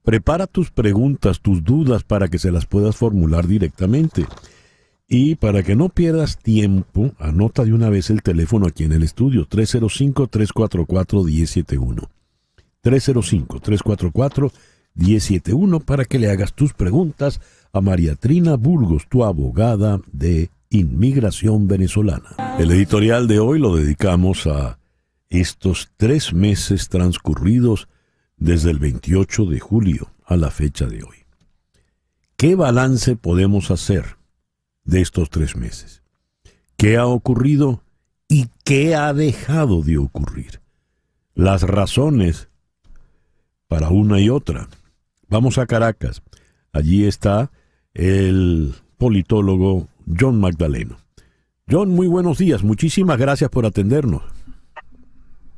Speaker 2: Prepara tus preguntas, tus dudas, para que se las puedas formular directamente. Y para que no pierdas tiempo, anota de una vez el teléfono aquí en el estudio, 305-344-1071. 305-344-1071 para que le hagas tus preguntas a María Trina Burgos, tu abogada de inmigración venezolana. El editorial de hoy lo dedicamos a estos 3 meses transcurridos desde el 28 de julio a la fecha de hoy. ¿Qué balance podemos hacer de estos 3 meses. ¿Qué ha ocurrido y qué ha dejado de ocurrir? Las razones para una y otra. Vamos a Caracas. Allí está el politólogo John Magdaleno. John, muy buenos días. Muchísimas gracias por atendernos.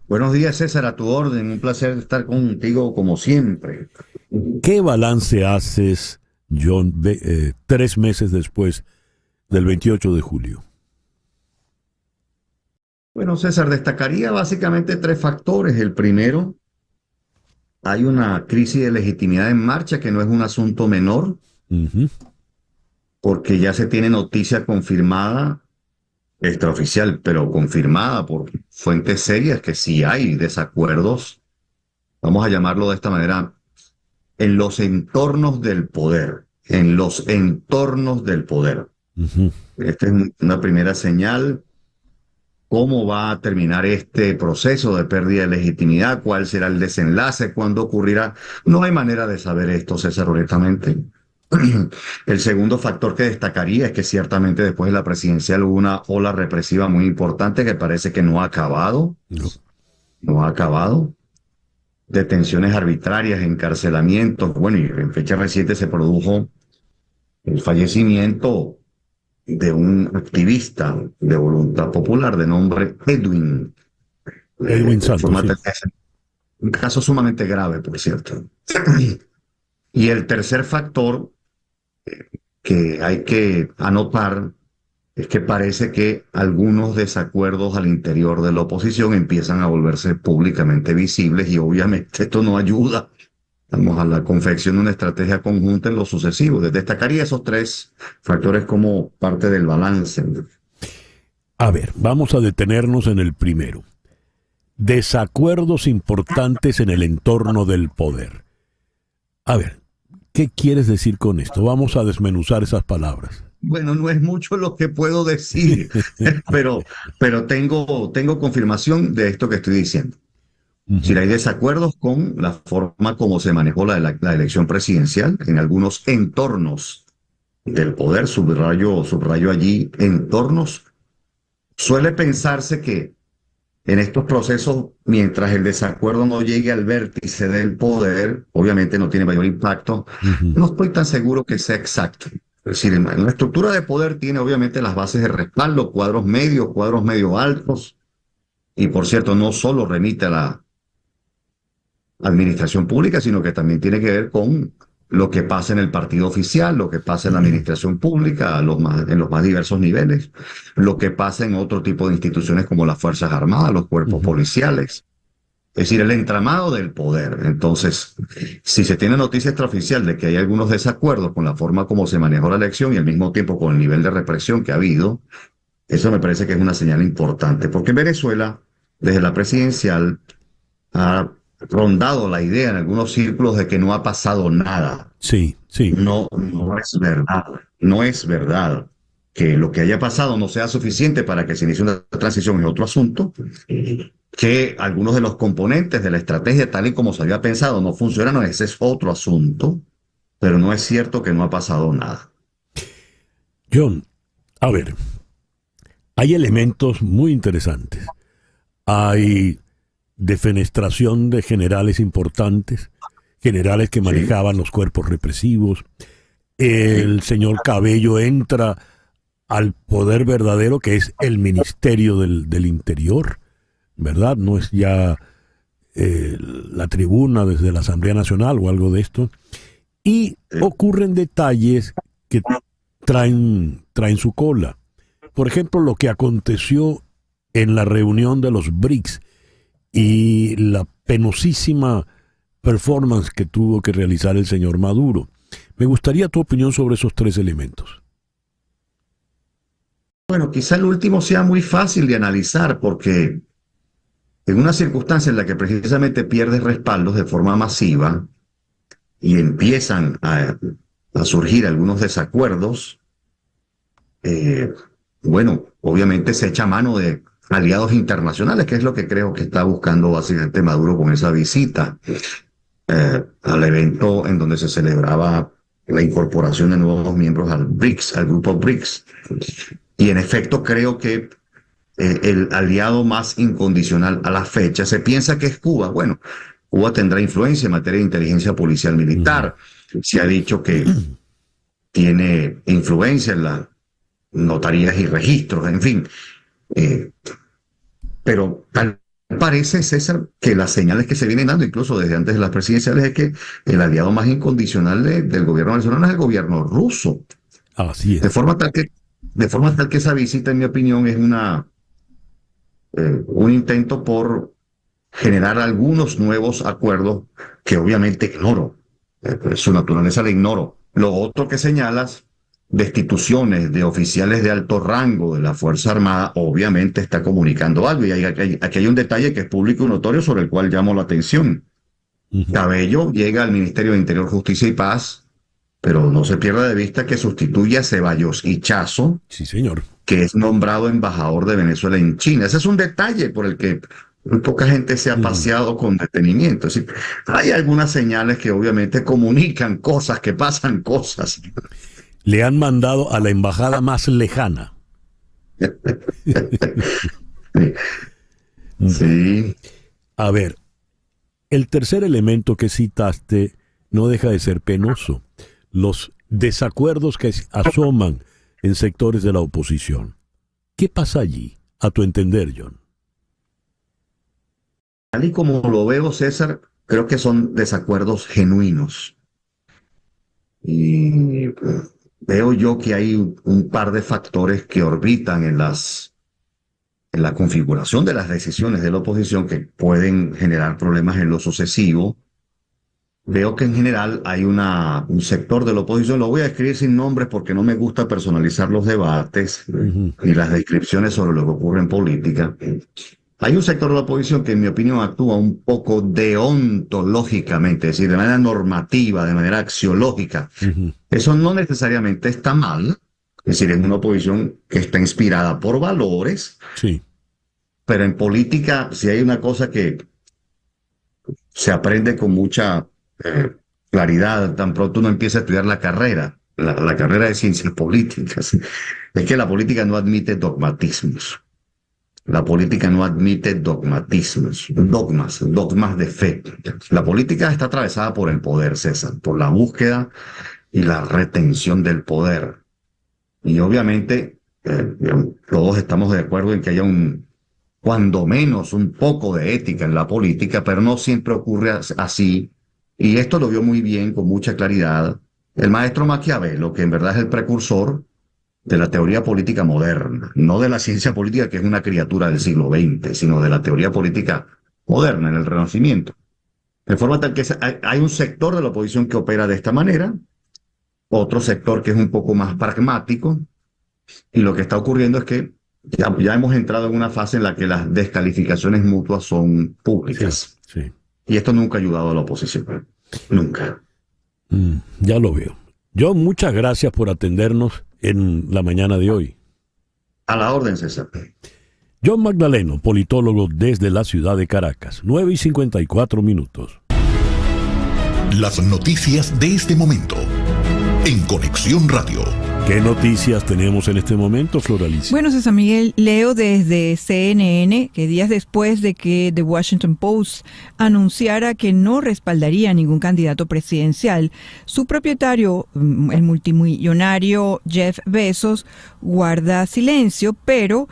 Speaker 8: Buenos días, César, a tu orden. Un placer estar contigo como siempre.
Speaker 2: ¿Qué balance haces, John, 3 meses después del 28 de julio?
Speaker 8: Bueno, César, destacaría básicamente 3 factores. El primero, hay una crisis de legitimidad en marcha que no es un asunto menor, porque ya se tiene noticia confirmada, extraoficial, pero confirmada por fuentes serias, que sí hay desacuerdos, vamos a llamarlo de esta manera, en los entornos del poder, en los entornos del poder. Esta es una primera señal. ¿Cómo va a terminar este proceso de pérdida de legitimidad? ¿Cuál será el desenlace? ¿Cuándo ocurrirá? No hay manera de saber esto, César, honestamente. El segundo factor que destacaría es que ciertamente después de la presidencial hubo una ola represiva muy importante que parece que no ha acabado. No ha acabado. Detenciones arbitrarias, encarcelamientos. Bueno, y en fecha reciente se produjo el fallecimiento de un activista de Voluntad Popular de nombre Edwin
Speaker 2: Santos.
Speaker 8: Sí. Un caso sumamente grave, por cierto. Y el tercer factor que hay que anotar es que parece que algunos desacuerdos al interior de la oposición empiezan a volverse públicamente visibles y obviamente esto no ayuda, vamos, a la confección de una estrategia conjunta en lo sucesivo. Destacaría esos 3 factores como parte del balance.
Speaker 2: A ver, vamos a detenernos en el primero. Desacuerdos importantes en el entorno del poder. A ver, ¿qué quieres decir con esto? Vamos a desmenuzar esas palabras.
Speaker 8: Bueno, no es mucho lo que puedo decir, pero tengo confirmación de esto que estoy diciendo. Si hay desacuerdos con la forma como se manejó la elección presidencial en algunos entornos del poder, subrayo allí entornos, suele pensarse que en estos procesos, mientras el desacuerdo no llegue al vértice del poder, obviamente no tiene mayor impacto. No estoy tan seguro que sea exacto. Es decir, la estructura de poder tiene obviamente las bases de respaldo, cuadros medio altos, y por cierto, no solo remite a la administración pública, sino que también tiene que ver con lo que pasa en el partido oficial, lo que pasa en la administración pública en los más diversos niveles, lo que pasa en otro tipo de instituciones como las Fuerzas Armadas, los cuerpos policiales. Es decir, el entramado del poder. Entonces, si se tiene noticia extraoficial de que hay algunos desacuerdos con la forma como se manejó la elección y al mismo tiempo con el nivel de represión que ha habido, eso me parece que es una señal importante, porque en Venezuela, desde la presidencial, ha rondado la idea en algunos círculos de que no ha pasado nada.
Speaker 2: Sí.
Speaker 8: No es verdad. No es verdad. Que lo que haya pasado no sea suficiente para que se inicie una transición es otro asunto. Que algunos de los componentes de la estrategia, tal y como se había pensado, no funcionan, ese es otro asunto. Pero no es cierto que no ha pasado nada.
Speaker 2: John, a ver, hay elementos muy interesantes. Hay defenestración de generales importantes, generales que manejaban los cuerpos represivos. El señor Cabello entra al poder verdadero, que es el Ministerio del Interior, ¿verdad? No es ya la tribuna desde la Asamblea Nacional o algo de esto. Y ocurren detalles que traen su cola. Por ejemplo, lo que aconteció en la reunión de los BRICS y la penosísima performance que tuvo que realizar el señor Maduro. Me gustaría tu opinión sobre esos 3 elementos.
Speaker 8: Bueno, quizá el último sea muy fácil de analizar porque en una circunstancia en la que precisamente pierdes respaldos de forma masiva y empiezan a surgir algunos desacuerdos, bueno, obviamente se echa mano de aliados internacionales, que es lo que creo que está buscando básicamente Maduro con esa visita al evento en donde se celebraba la incorporación de nuevos miembros al BRICS, al grupo BRICS. Y en efecto creo que el aliado más incondicional a la fecha se piensa que es Cuba. Bueno, Cuba tendrá influencia en materia de inteligencia policial militar. Se ha dicho que tiene influencia en las notarías y registros, en fin. Pero tal parece, César, que las señales que se vienen dando, incluso desde antes de las presidenciales, es que el aliado más incondicional del gobierno venezolano es el gobierno ruso.
Speaker 2: Así es.
Speaker 8: De forma tal que esa visita, en mi opinión, es un intento por generar algunos nuevos acuerdos que obviamente ignoro. Su naturaleza la ignoro. Lo otro que señalas, destituciones de oficiales de alto rango de la Fuerza Armada, obviamente está comunicando algo. Y aquí hay un detalle que es público y notorio sobre el cual llamo la atención. Cabello llega al Ministerio de Interior, Justicia y Paz, pero no se pierda de vista que sustituye a Ceballos Ichazo,
Speaker 2: sí, señor,
Speaker 8: que es nombrado embajador de Venezuela en China. Ese es un detalle por el que muy poca gente se ha paseado con detenimiento. Es decir, hay algunas señales que obviamente comunican cosas, que pasan cosas.
Speaker 2: Le han mandado a la embajada más lejana.
Speaker 8: Sí.
Speaker 2: A ver, el tercer elemento que citaste no deja de ser penoso. Los desacuerdos que asoman en sectores de la oposición. ¿Qué pasa allí, a tu entender, John?
Speaker 8: Tal y como lo veo, César, creo que son desacuerdos genuinos. Y veo yo que hay un par de factores que orbitan en la configuración de las decisiones de la oposición que pueden generar problemas en lo sucesivo. Veo que en general hay un sector de la oposición, lo voy a escribir sin nombres porque no me gusta personalizar los debates y las descripciones sobre lo que ocurre en política. Hay un sector de la oposición que en mi opinión actúa un poco deontológicamente, es decir, de manera normativa, de manera axiológica. Eso no necesariamente está mal, es decir, es una oposición que está inspirada por valores,
Speaker 2: sí.
Speaker 8: Pero en política, si hay una cosa que se aprende con mucha claridad, tan pronto uno empieza a estudiar la carrera de ciencias políticas, es que la política no admite dogmatismos. La política no admite dogmatismos, dogmas de fe. La política está atravesada por el poder, César, por la búsqueda y la retención del poder. Y obviamente todos estamos de acuerdo en que haya cuando menos un poco de ética en la política, pero no siempre ocurre así. Y esto lo vio muy bien, con mucha claridad, el maestro Maquiavelo, que en verdad es el precursor de la teoría política moderna, no de la ciencia política, que es una criatura del siglo XX, sino de la teoría política moderna, en el Renacimiento. De forma tal que hay un sector de la oposición que opera de esta manera, otro sector que es un poco más pragmático, y lo que está ocurriendo es que ya hemos entrado en una fase en la que las descalificaciones mutuas son públicas.
Speaker 2: Sí, sí.
Speaker 8: Y esto nunca ha ayudado a la oposición. Nunca.
Speaker 2: Ya lo veo. John, muchas gracias por atendernos en la mañana de hoy.
Speaker 8: A la orden, César.
Speaker 2: John Magdaleno, politólogo desde la ciudad de Caracas, 9:54.
Speaker 6: Las noticias de este momento en Conexión Radio.
Speaker 2: ¿Qué noticias tenemos en este momento, Floralicia?
Speaker 3: Bueno, César Miguel, leo desde CNN que días después de que The Washington Post anunciara que no respaldaría a ningún candidato presidencial, su propietario, el multimillonario Jeff Bezos, guarda silencio, pero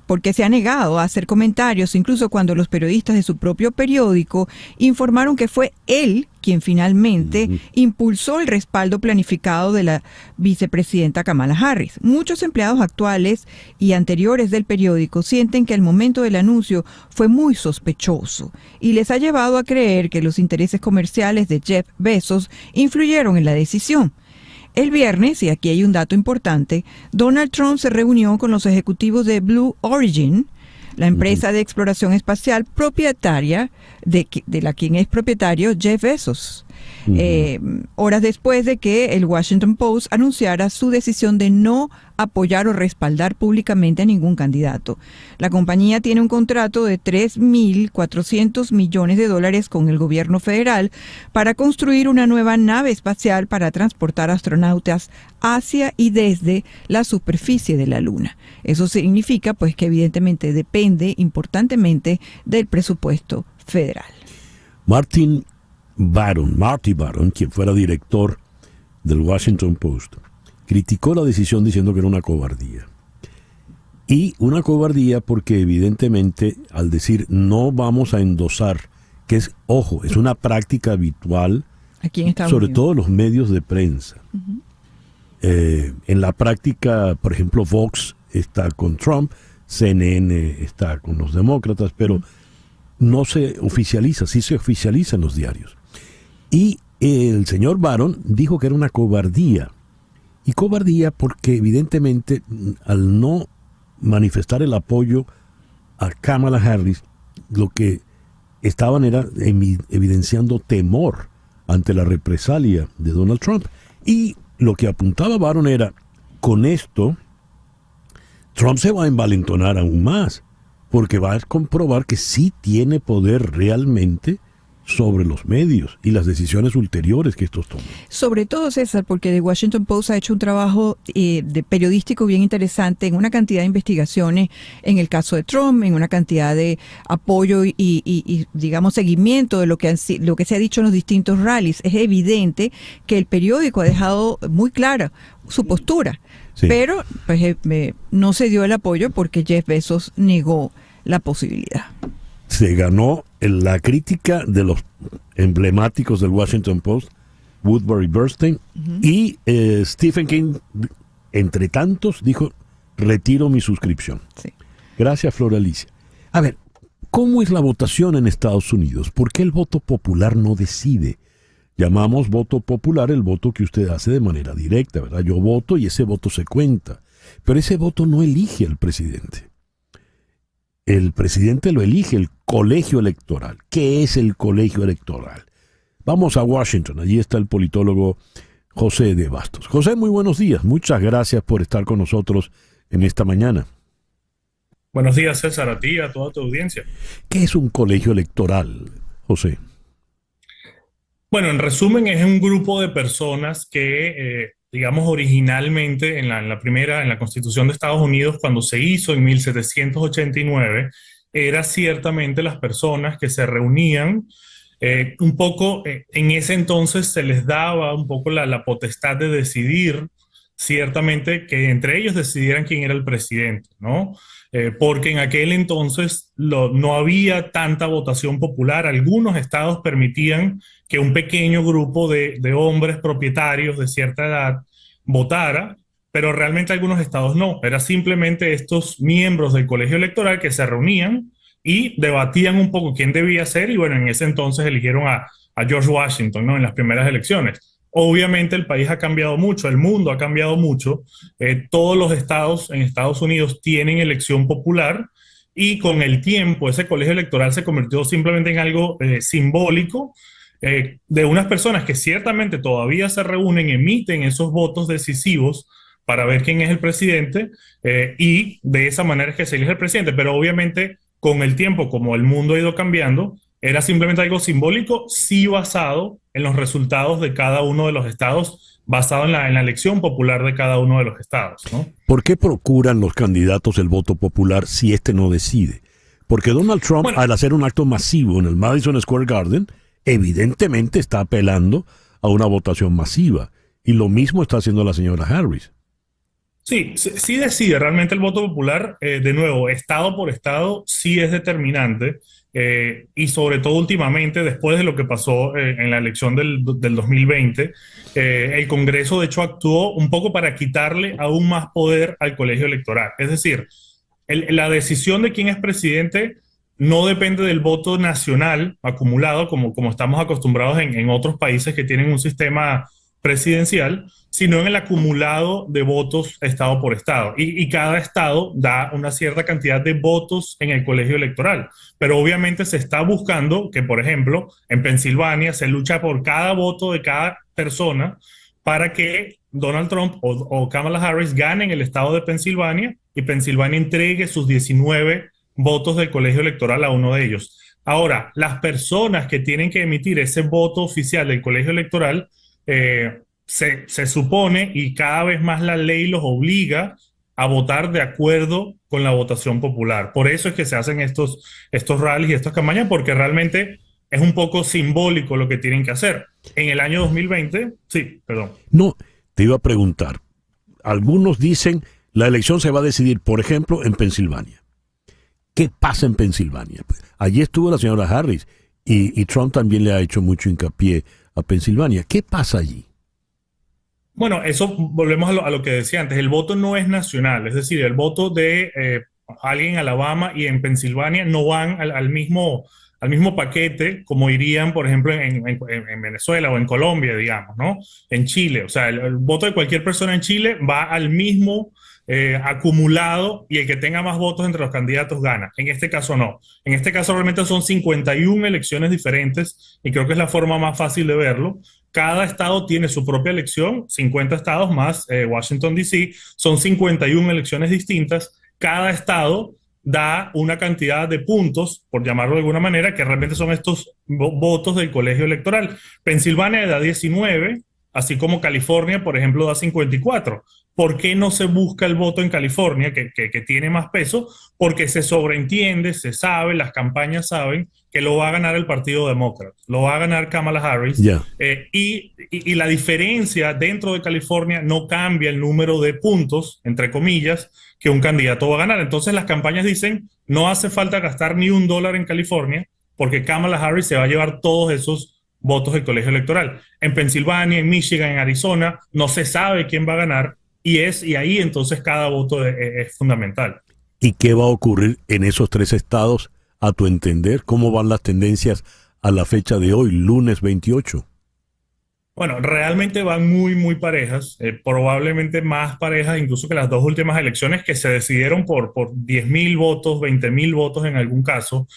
Speaker 3: porque se ha negado a hacer comentarios, incluso cuando los periodistas de su propio periódico informaron que fue él quien finalmente impulsó el respaldo planificado de la vicepresidenta Kamala Harris. Muchos empleados actuales y anteriores del periódico sienten que el momento del anuncio fue muy sospechoso y les ha llevado a creer que los intereses comerciales de Jeff Bezos influyeron en la decisión. El viernes, y aquí hay un dato importante, Donald Trump se reunió con los ejecutivos de Blue Origin, la empresa de exploración espacial propietaria de la quien es propietario Jeff Bezos. horas después de que el Washington Post anunciara su decisión de no apoyar o respaldar públicamente a ningún candidato. La compañía tiene un contrato de $3.400 millones con el gobierno federal para construir una nueva nave espacial para transportar astronautas hacia y desde la superficie de la Luna. Eso significa pues que evidentemente depende importantemente del presupuesto federal.
Speaker 2: Marty Baron, quien fuera director del Washington Post, criticó la decisión diciendo que era una cobardía. Y una cobardía porque evidentemente al decir no vamos a endosar, que es, ojo, es una práctica habitual,
Speaker 3: aquí en Estados
Speaker 2: sobre
Speaker 3: Unidos,
Speaker 2: todo los medios de prensa. En la práctica, por ejemplo, Fox está con Trump, CNN está con los demócratas, pero no se oficializa, sí se oficializa en los diarios. Y el señor Barron dijo que era una cobardía. Y cobardía porque evidentemente al no manifestar el apoyo a Kamala Harris, lo que estaban era evidenciando temor ante la represalia de Donald Trump. Y lo que apuntaba Barron era, con esto, Trump se va a envalentonar aún más, porque va a comprobar que sí tiene poder realmente sobre los medios y las decisiones ulteriores que estos toman.
Speaker 3: Sobre todo, César, porque The Washington Post ha hecho un trabajo de periodístico bien interesante en una cantidad de investigaciones en el caso de Trump, en una cantidad de apoyo y digamos, seguimiento de lo que se ha dicho en los distintos rallies. Es evidente que el periódico ha dejado muy clara su postura, sí. Pero pues, no se dio el apoyo porque Jeff Bezos negó la posibilidad.
Speaker 2: Se ganó la crítica de los emblemáticos del Washington Post, Woodbury Bernstein, y Stephen King, entre tantos, dijo, retiro mi suscripción.
Speaker 3: Sí.
Speaker 2: Gracias, Flor Alicia. A ver, ¿cómo es la votación en Estados Unidos? ¿Por qué el voto popular no decide? Llamamos voto popular el voto que usted hace de manera directa, ¿verdad? Yo voto y ese voto se cuenta. Pero ese voto no elige al presidente. El presidente lo elige el colegio electoral. ¿Qué es el colegio electoral? Vamos a Washington. Allí está el politólogo José de Bastos. José, muy buenos días. Muchas gracias por estar con nosotros en esta mañana.
Speaker 9: Buenos días, César, a ti y a toda tu audiencia.
Speaker 2: ¿Qué es un colegio electoral, José?
Speaker 9: Bueno, en resumen, es un grupo de personas que, digamos, originalmente en la Constitución de Estados Unidos, cuando se hizo en 1789, era ciertamente las personas que se reunían un poco, en ese entonces se les daba un poco la potestad de decidir, ciertamente, que entre ellos decidieran quién era el presidente, ¿no? Porque en aquel entonces no había tanta votación popular. Algunos estados permitían que un pequeño grupo de hombres propietarios de cierta edad votara, pero realmente algunos estados no. Era simplemente estos miembros del colegio electoral que se reunían y debatían un poco quién debía ser, y bueno, en ese entonces eligieron a George Washington, ¿no? En las primeras elecciones. Obviamente el país ha cambiado mucho, el mundo ha cambiado mucho. Todos los estados en Estados Unidos tienen elección popular, y con el tiempo ese colegio electoral se convirtió simplemente en algo simbólico, de unas personas que ciertamente todavía se reúnen, emiten esos votos decisivos para ver quién es el presidente, y de esa manera es que se elige el presidente. Pero obviamente con el tiempo, como el mundo ha ido cambiando, era simplemente algo simbólico, sí basado en los resultados de cada uno de los estados, basado en la elección popular de cada uno de los estados, ¿no?
Speaker 2: ¿Por qué procuran los candidatos el voto popular si este no decide? Porque Donald Trump, al hacer un acto masivo en el Madison Square Garden, evidentemente está apelando a una votación masiva. Y lo mismo está haciendo la señora Harris.
Speaker 9: Sí decide. Realmente el voto popular, de nuevo, estado por estado, sí es determinante. Y sobre todo últimamente, después de lo que pasó en la elección del 2020, el Congreso de hecho actuó un poco para quitarle aún más poder al colegio electoral. Es decir, la decisión de quién es presidente no depende del voto nacional acumulado, como estamos acostumbrados en otros países que tienen un sistema presidencial, sino en el acumulado de votos estado por estado. Y cada estado da una cierta cantidad de votos en el colegio electoral. Pero obviamente se está buscando que, por ejemplo, en Pensilvania se lucha por cada voto de cada persona para que Donald Trump o Kamala Harris ganen el estado de Pensilvania y Pensilvania entregue sus 19 votos del colegio electoral a uno de ellos. Ahora, las personas que tienen que emitir ese voto oficial del colegio electoral, se supone, y cada vez más la ley los obliga a votar de acuerdo con la votación popular. Por eso es que se hacen estos rallies y estas campañas, porque realmente es un poco simbólico lo que tienen que hacer. En el año 2020, sí, perdón.
Speaker 2: No, te iba a preguntar. Algunos dicen la elección se va a decidir, por ejemplo, en Pensilvania. ¿Qué pasa en Pensilvania? Allí estuvo la señora Harris y Trump también le ha hecho mucho hincapié a Pensilvania. ¿Qué pasa allí?
Speaker 9: Bueno, eso volvemos a lo que decía antes. El voto no es nacional, es decir, el voto de alguien en Alabama y en Pensilvania no van al mismo paquete como irían, por ejemplo, en Venezuela o en Colombia, digamos, ¿no? En Chile. O sea, el voto de cualquier persona en Chile va al mismo acumulado y el que tenga más votos entre los candidatos gana. En este caso no. En este caso realmente son 51 elecciones diferentes y creo que es la forma más fácil de verlo. Cada estado tiene su propia elección, 50 estados más Washington, D.C., son 51 elecciones distintas. Cada estado da una cantidad de puntos, por llamarlo de alguna manera, que realmente son estos votos del colegio electoral. Pensilvania da 19, así como California, por ejemplo, da 54. ¿Por qué no se busca el voto en California, que tiene más peso? Porque se sobreentiende, se sabe, las campañas saben que lo va a ganar el Partido Demócrata, lo va a ganar Kamala Harris.
Speaker 2: Yeah.
Speaker 9: Y la diferencia dentro de California no cambia el número de puntos, entre comillas, que un candidato va a ganar. Entonces las campañas dicen, no hace falta gastar ni $1 en California, porque Kamala Harris se va a llevar todos esos votos del colegio electoral. En Pensilvania, en Michigan, en Arizona, no se sabe quién va a ganar, y ahí entonces cada voto es fundamental.
Speaker 2: ¿Y qué va a ocurrir en esos 3 estados, a tu entender? ¿Cómo van las tendencias a la fecha de hoy, lunes 28?
Speaker 9: Bueno, realmente van muy, muy parejas, probablemente más parejas incluso que las 2 últimas elecciones que se decidieron por 10,000 votos, 20,000 votos en algún caso.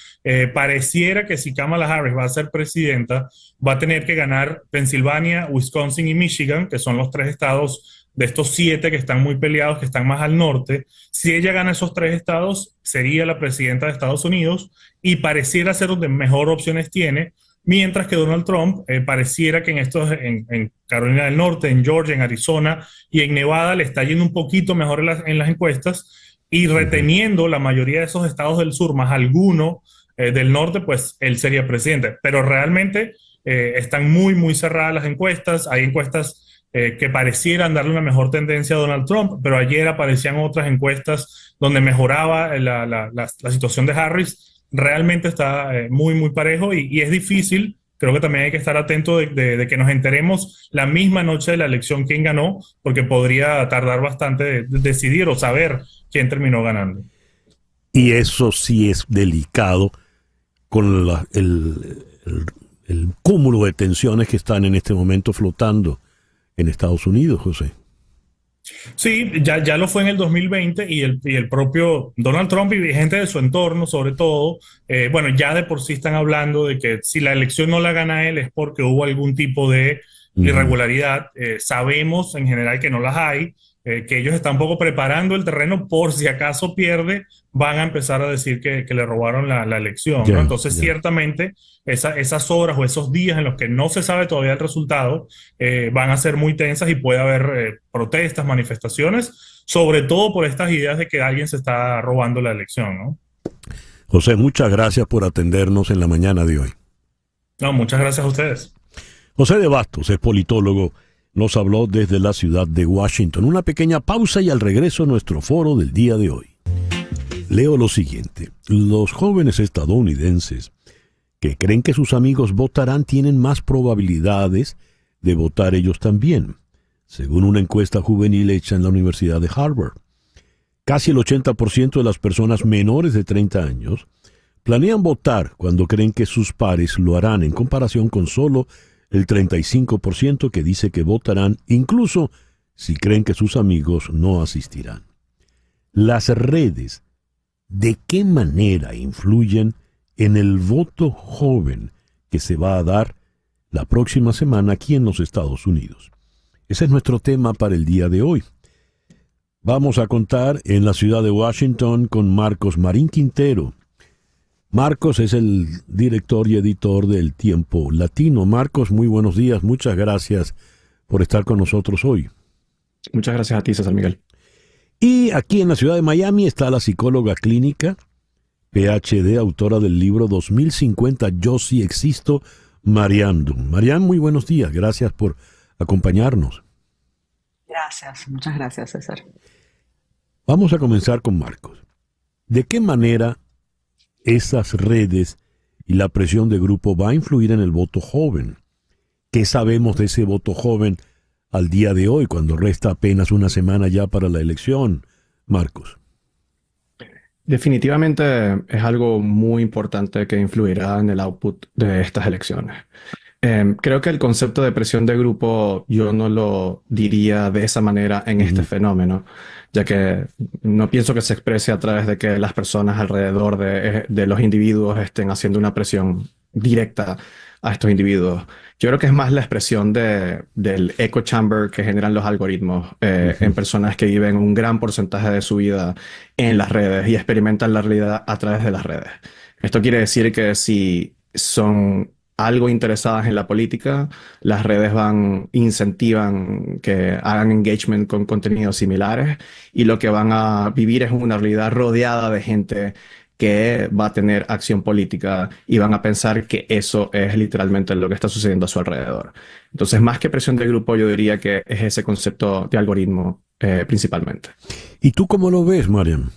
Speaker 9: Pareciera que si Kamala Harris va a ser presidenta, va a tener que ganar Pensilvania, Wisconsin y Michigan, que son los 3 estados de estos 7 que están muy peleados, que están más al norte. Si ella gana esos 3 estados, sería la presidenta de Estados Unidos y pareciera ser donde mejor opciones tiene, mientras que Donald Trump pareciera que en Carolina del Norte, en Georgia, en Arizona y en Nevada le está yendo un poquito mejor en las encuestas y reteniendo la mayoría de esos estados del sur, más alguno del norte, pues él sería presidente. Pero realmente están muy, muy cerradas las encuestas. Hay encuestas que parecieran darle una mejor tendencia a Donald Trump, pero ayer aparecían otras encuestas donde mejoraba la situación de Harris. Realmente está muy, muy parejo y es difícil. Creo que también hay que estar atento de que nos enteremos la misma noche de la elección quién ganó, porque podría tardar bastante de decidir o saber quién terminó ganando.
Speaker 2: Y eso sí es delicado con el cúmulo de tensiones que están en este momento flotando en Estados Unidos, José.
Speaker 9: Sí, ya lo fue en el 2020 y el propio Donald Trump y gente de su entorno, sobre todo, bueno, ya de por sí están hablando de que si la elección no la gana él es porque hubo algún tipo de irregularidad. Sabemos en general que no las hay, que ellos están un poco preparando el terreno por si acaso pierde, van a empezar a decir que le robaron la elección, ¿no? Entonces, ciertamente, esas horas o esos días en los que no se sabe todavía el resultado van a ser muy tensas y puede haber protestas, manifestaciones, sobre todo por estas ideas de que alguien se está robando la elección, ¿no?
Speaker 2: José, muchas gracias por atendernos en la mañana de hoy.
Speaker 9: No, muchas gracias a ustedes.
Speaker 2: José de Bastos es politólogo. Nos habló desde la ciudad de Washington. Una pequeña pausa y al regreso nuestro foro del día de hoy. Leo lo siguiente. Los jóvenes estadounidenses que creen que sus amigos votarán tienen más probabilidades de votar ellos también, según una encuesta juvenil hecha en la Universidad de Harvard. Casi el 80% de las personas menores de 30 años planean votar cuando creen que sus pares lo harán, en comparación con solo el 35% que dice que votarán, incluso si creen que sus amigos no asistirán. Las redes, ¿de qué manera influyen en el voto joven que se va a dar la próxima semana aquí en los Estados Unidos? Ese es nuestro tema para el día de hoy. Vamos a contar en la ciudad de Washington con Marcos Marín Quintero. Marcos es el director y editor del Tiempo Latino. Marcos, muy buenos días. Muchas gracias por estar con nosotros hoy.
Speaker 10: Muchas gracias a ti, César Miguel.
Speaker 2: Y aquí en la ciudad de Miami está la psicóloga clínica, PhD, autora del libro 2050, Yo sí existo, Marianne Dunn. Marianne, muy buenos días. Gracias por acompañarnos.
Speaker 5: Gracias, muchas gracias, César.
Speaker 2: Vamos a comenzar con Marcos. ¿De qué manera esas redes y la presión de grupo va a influir en el voto joven? ¿Qué sabemos de ese voto joven al día de hoy, cuando resta apenas una semana ya para la elección, Marcos?
Speaker 10: Definitivamente es algo muy importante que influirá en el output de estas elecciones. Creo que el concepto de presión de grupo yo no lo diría de esa manera en este fenómeno, ya que no pienso que se exprese a través de que las personas alrededor de los individuos estén haciendo una presión directa a estos individuos. Yo creo que es más la expresión del echo chamber que generan los algoritmos en personas que viven un gran porcentaje de su vida en las redes y experimentan la realidad a través de las redes. Esto quiere decir que si son algo interesadas en la política, las redes incentivan que hagan engagement con contenidos similares, y lo que van a vivir es una realidad rodeada de gente que va a tener acción política y van a pensar que eso es literalmente lo que está sucediendo a su alrededor. Entonces, más que presión de grupo, yo diría que es ese concepto de algoritmo principalmente.
Speaker 2: ¿Y tú cómo lo ves, Mariam?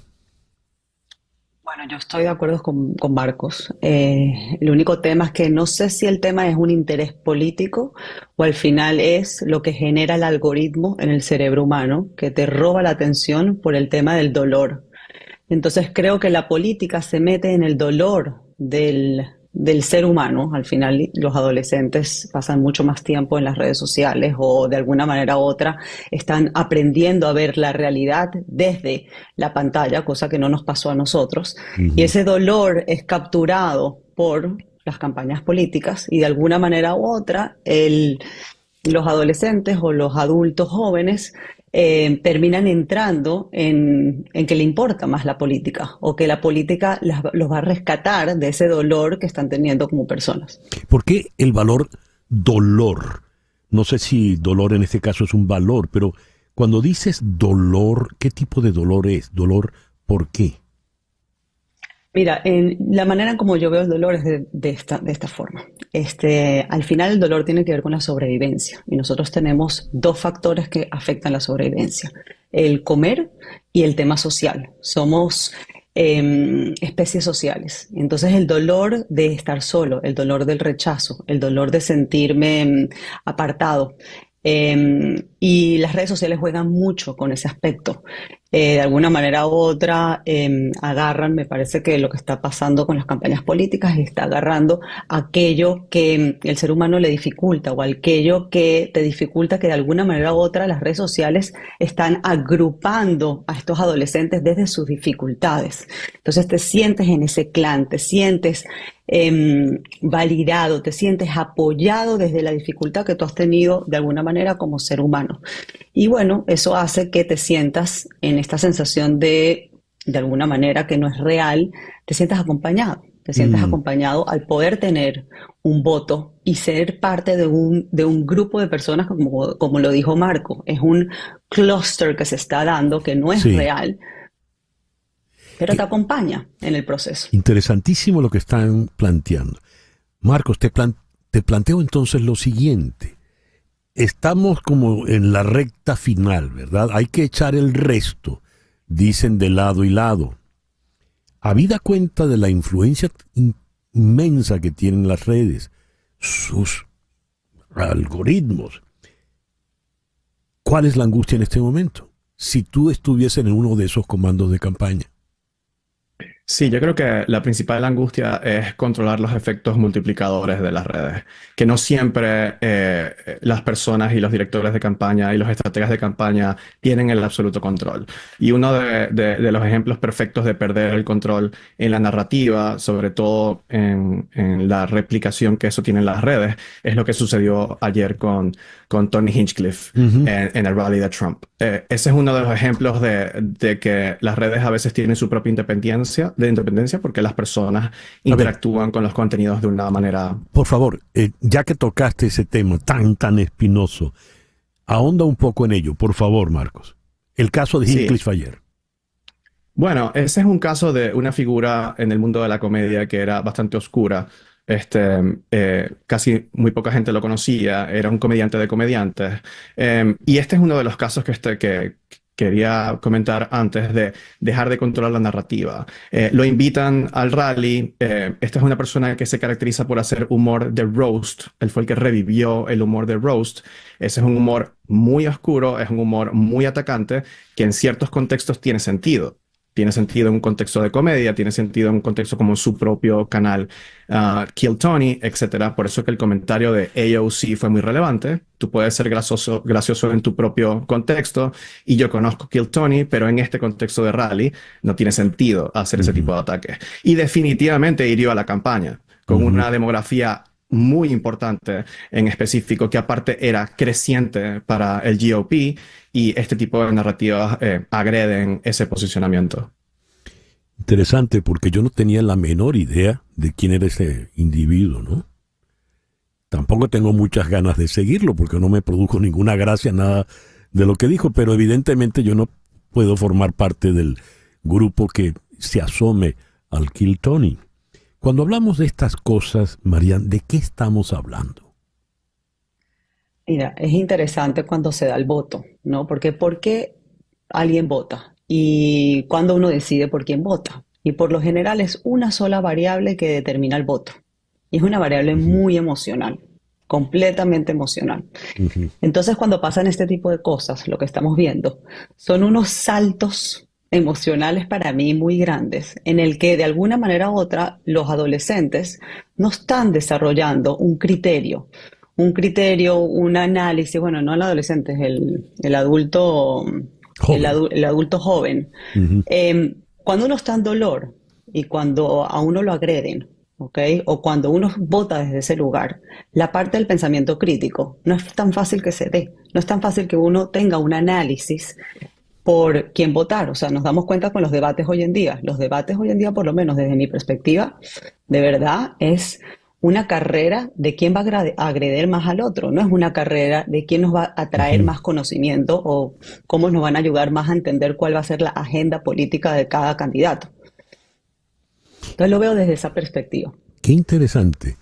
Speaker 5: Bueno, yo estoy de acuerdo con Marcos. El único tema es que no sé si el tema es un interés político o al final es lo que genera el algoritmo en el cerebro humano, que te roba la atención por el tema del dolor. Entonces creo que la política se mete en el dolor del ser humano. Al final los adolescentes pasan mucho más tiempo en las redes sociales o de alguna manera u otra están aprendiendo a ver la realidad desde la pantalla, cosa que no nos pasó a nosotros. Y ese dolor es capturado por las campañas políticas y de alguna manera u otra los adolescentes o los adultos jóvenes terminan entrando en que le importa más la política o que la política los va a rescatar de ese dolor que están teniendo como personas.
Speaker 2: ¿Por qué el valor dolor? No sé si dolor en este caso es un valor, pero cuando dices dolor, ¿qué tipo de dolor es? ¿Dolor por qué?
Speaker 5: Mira, la manera en como yo veo el dolor es de esta forma. Al final el dolor tiene que ver con la sobrevivencia y nosotros tenemos dos factores que afectan la sobrevivencia: el comer y el tema social. Somos especies sociales. Entonces el dolor de estar solo, el dolor del rechazo, el dolor de sentirme apartado. Y las redes sociales juegan mucho con ese aspecto. De alguna manera u otra agarran, me parece que lo que está pasando con las campañas políticas está agarrando aquello que el ser humano le dificulta o aquello que te dificulta, que de alguna manera u otra las redes sociales están agrupando a estos adolescentes desde sus dificultades. Entonces te sientes en ese clan, te sientes validado, te sientes apoyado desde la dificultad que tú has tenido de alguna manera como ser humano. Y bueno, eso hace que te sientas en esta sensación de alguna manera que no es real, te sientas acompañado. Te sientes acompañado al poder tener un voto y ser parte de un grupo de personas como lo dijo Marco. Es un clúster que se está dando, que no es real, pero te acompaña en el proceso.
Speaker 2: Interesantísimo lo que están planteando. Marcos, te planteo entonces lo siguiente. Estamos como en la recta final, ¿verdad? Hay que echar el resto, dicen de lado y lado. Habida cuenta de la influencia inmensa que tienen las redes, sus algoritmos, ¿cuál es la angustia en este momento? Si tú estuvieses en uno de esos comandos de campaña.
Speaker 10: Sí, yo creo que la principal angustia es controlar los efectos multiplicadores de las redes, que no siempre las personas y los directores de campaña y los estrategas de campaña tienen el absoluto control. Y uno de los ejemplos perfectos de perder el control en la narrativa, sobre todo en la replicación que eso tiene en las redes, es lo que sucedió ayer con Tony Hinchcliffe en el rally de Trump. Ese es uno de los ejemplos de que las redes a veces tienen su propia independencia porque las personas interactúan con los contenidos de una manera...
Speaker 2: Por favor, ya que tocaste ese tema tan espinoso, ahonda un poco en ello, por favor, Marcos. El caso de Hinchcliffe ayer.
Speaker 10: Bueno, ese es un caso de una figura en el mundo de la comedia que era bastante oscura. Casi muy poca gente lo conocía, era un comediante de comediantes. Y este es uno de los casos que quería comentar antes de dejar de controlar la narrativa. Lo invitan al rally. Esta es una persona que se caracteriza por hacer humor de roast. Él fue el que revivió el humor de roast. Ese es un humor muy oscuro, es un humor muy atacante, que en ciertos contextos tiene sentido. Tiene sentido en un contexto de comedia, tiene sentido en un contexto como su propio canal Kill Tony, etc. Por eso que el comentario de AOC fue muy relevante. Tú puedes ser gracioso en tu propio contexto, y yo conozco Kill Tony, pero en este contexto de rally no tiene sentido hacer ese tipo de ataques. Y definitivamente hirió a la campaña, con una demografía muy importante en específico, que aparte era creciente para el GOP, y este tipo de narrativas agreden ese posicionamiento.
Speaker 2: Interesante, porque yo no tenía la menor idea de quién era ese individuo, ¿no? Tampoco tengo muchas ganas de seguirlo, porque no me produjo ninguna gracia nada de lo que dijo, pero evidentemente yo no puedo formar parte del grupo que se asome al Kill Tony. Cuando hablamos de estas cosas, Marian, ¿de qué estamos hablando?
Speaker 5: Mira, es interesante cuando se da el voto, ¿no? Porque ¿por qué alguien vota? Y cuando uno decide por quién vota. Y por lo general es una sola variable que determina el voto. Y es una variable muy emocional, completamente emocional. Entonces, cuando pasan este tipo de cosas, lo que estamos viendo son unos saltos emocionales para mí muy grandes, en el que de alguna manera u otra los adolescentes no están desarrollando un criterio, un análisis. Bueno, no el adolescente, es el adulto joven. El adulto joven. Cuando uno está en dolor y cuando a uno lo agreden, ¿ok? O cuando uno vota desde ese lugar, la parte del pensamiento crítico no es tan fácil que se dé, no es tan fácil que uno tenga un análisis por quién votar. O sea, nos damos cuenta con los debates hoy en día. Los debates hoy en día, por lo menos desde mi perspectiva, de verdad es una carrera de quién va a agredir más al otro. No es una carrera de quién nos va a traer más conocimiento o cómo nos van a ayudar más a entender cuál va a ser la agenda política de cada candidato. Entonces lo veo desde esa perspectiva.
Speaker 2: Qué interesante.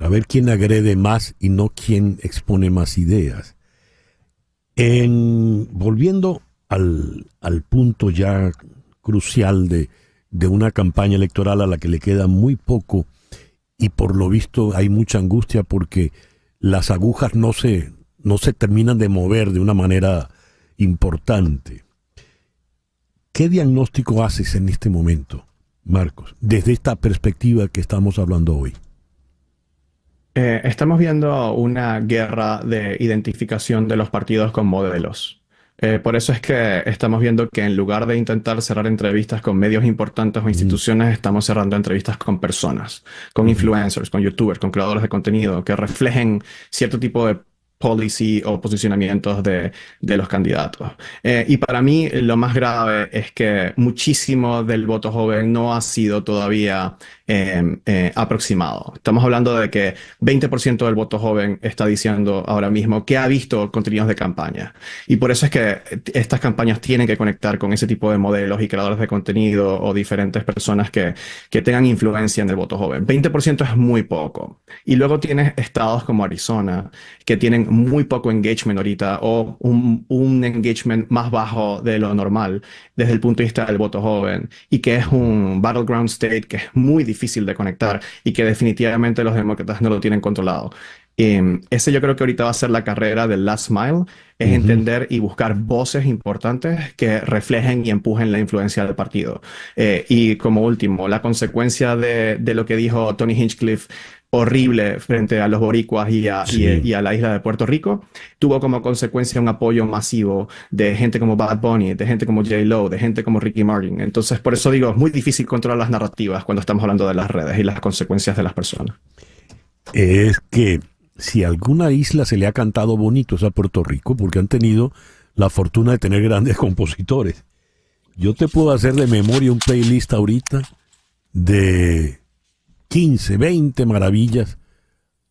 Speaker 2: A ver quién agrede más y no quién expone más ideas. Volviendo al punto ya crucial de una campaña electoral a la que le queda muy poco, y por lo visto hay mucha angustia porque las agujas no se terminan de mover de una manera importante. ¿Qué diagnóstico haces en este momento, Marcos, desde esta perspectiva que estamos hablando hoy?
Speaker 10: Estamos viendo una guerra de identificación de los partidos con modelos. Por eso es que estamos viendo que en lugar de intentar cerrar entrevistas con medios importantes o instituciones, estamos cerrando entrevistas con personas, con influencers, con youtubers, con creadores de contenido que reflejen cierto tipo de policy o posicionamientos de los candidatos. Y para mí lo más grave es que muchísimo del voto joven no ha sido todavía aproximado. Estamos hablando de que 20% del voto joven está diciendo ahora mismo que ha visto contenidos de campaña. Y por eso es que estas campañas tienen que conectar con ese tipo de modelos y creadores de contenido o diferentes personas que tengan influencia en el voto joven. 20% es muy poco. Y luego tienes estados como Arizona, que tienen muy poco engagement ahorita, o un engagement más bajo de lo normal desde el punto de vista del voto joven, y que es un battleground state que es muy difícil de conectar y que definitivamente los demócratas no lo tienen controlado. Ese yo creo que ahorita va a ser la carrera del last mile, es entender y buscar voces importantes que reflejen y empujen la influencia del partido. Y como último, la consecuencia de lo que dijo Tony Hinchcliffe, horrible frente a los boricuas y a la isla de Puerto Rico, tuvo como consecuencia un apoyo masivo de gente como Bad Bunny, de gente como J-Lo, de gente como Ricky Martin. Entonces, por eso digo, es muy difícil controlar las narrativas cuando estamos hablando de las redes y las consecuencias de las personas.
Speaker 2: Es que si a alguna isla se le ha cantado bonito es a Puerto Rico, porque han tenido la fortuna de tener grandes compositores. Yo te puedo hacer de memoria un playlist ahorita de 15, 20 maravillas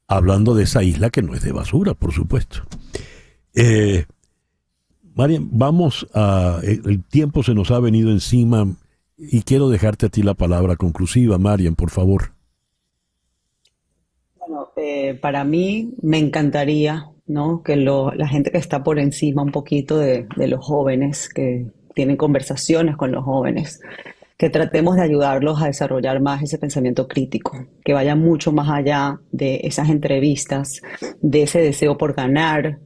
Speaker 2: hablando de esa isla que no es de basura, por supuesto. Marian, vamos a... El tiempo se nos ha venido encima y quiero dejarte a ti la palabra conclusiva, Marian, por favor.
Speaker 5: Bueno, para mí me encantaría, ¿no?, que la gente que está por encima un poquito de los jóvenes, que tienen conversaciones con los jóvenes, que tratemos de ayudarlos a desarrollar más ese pensamiento crítico, que vaya mucho más allá de esas entrevistas, de ese deseo por ganar,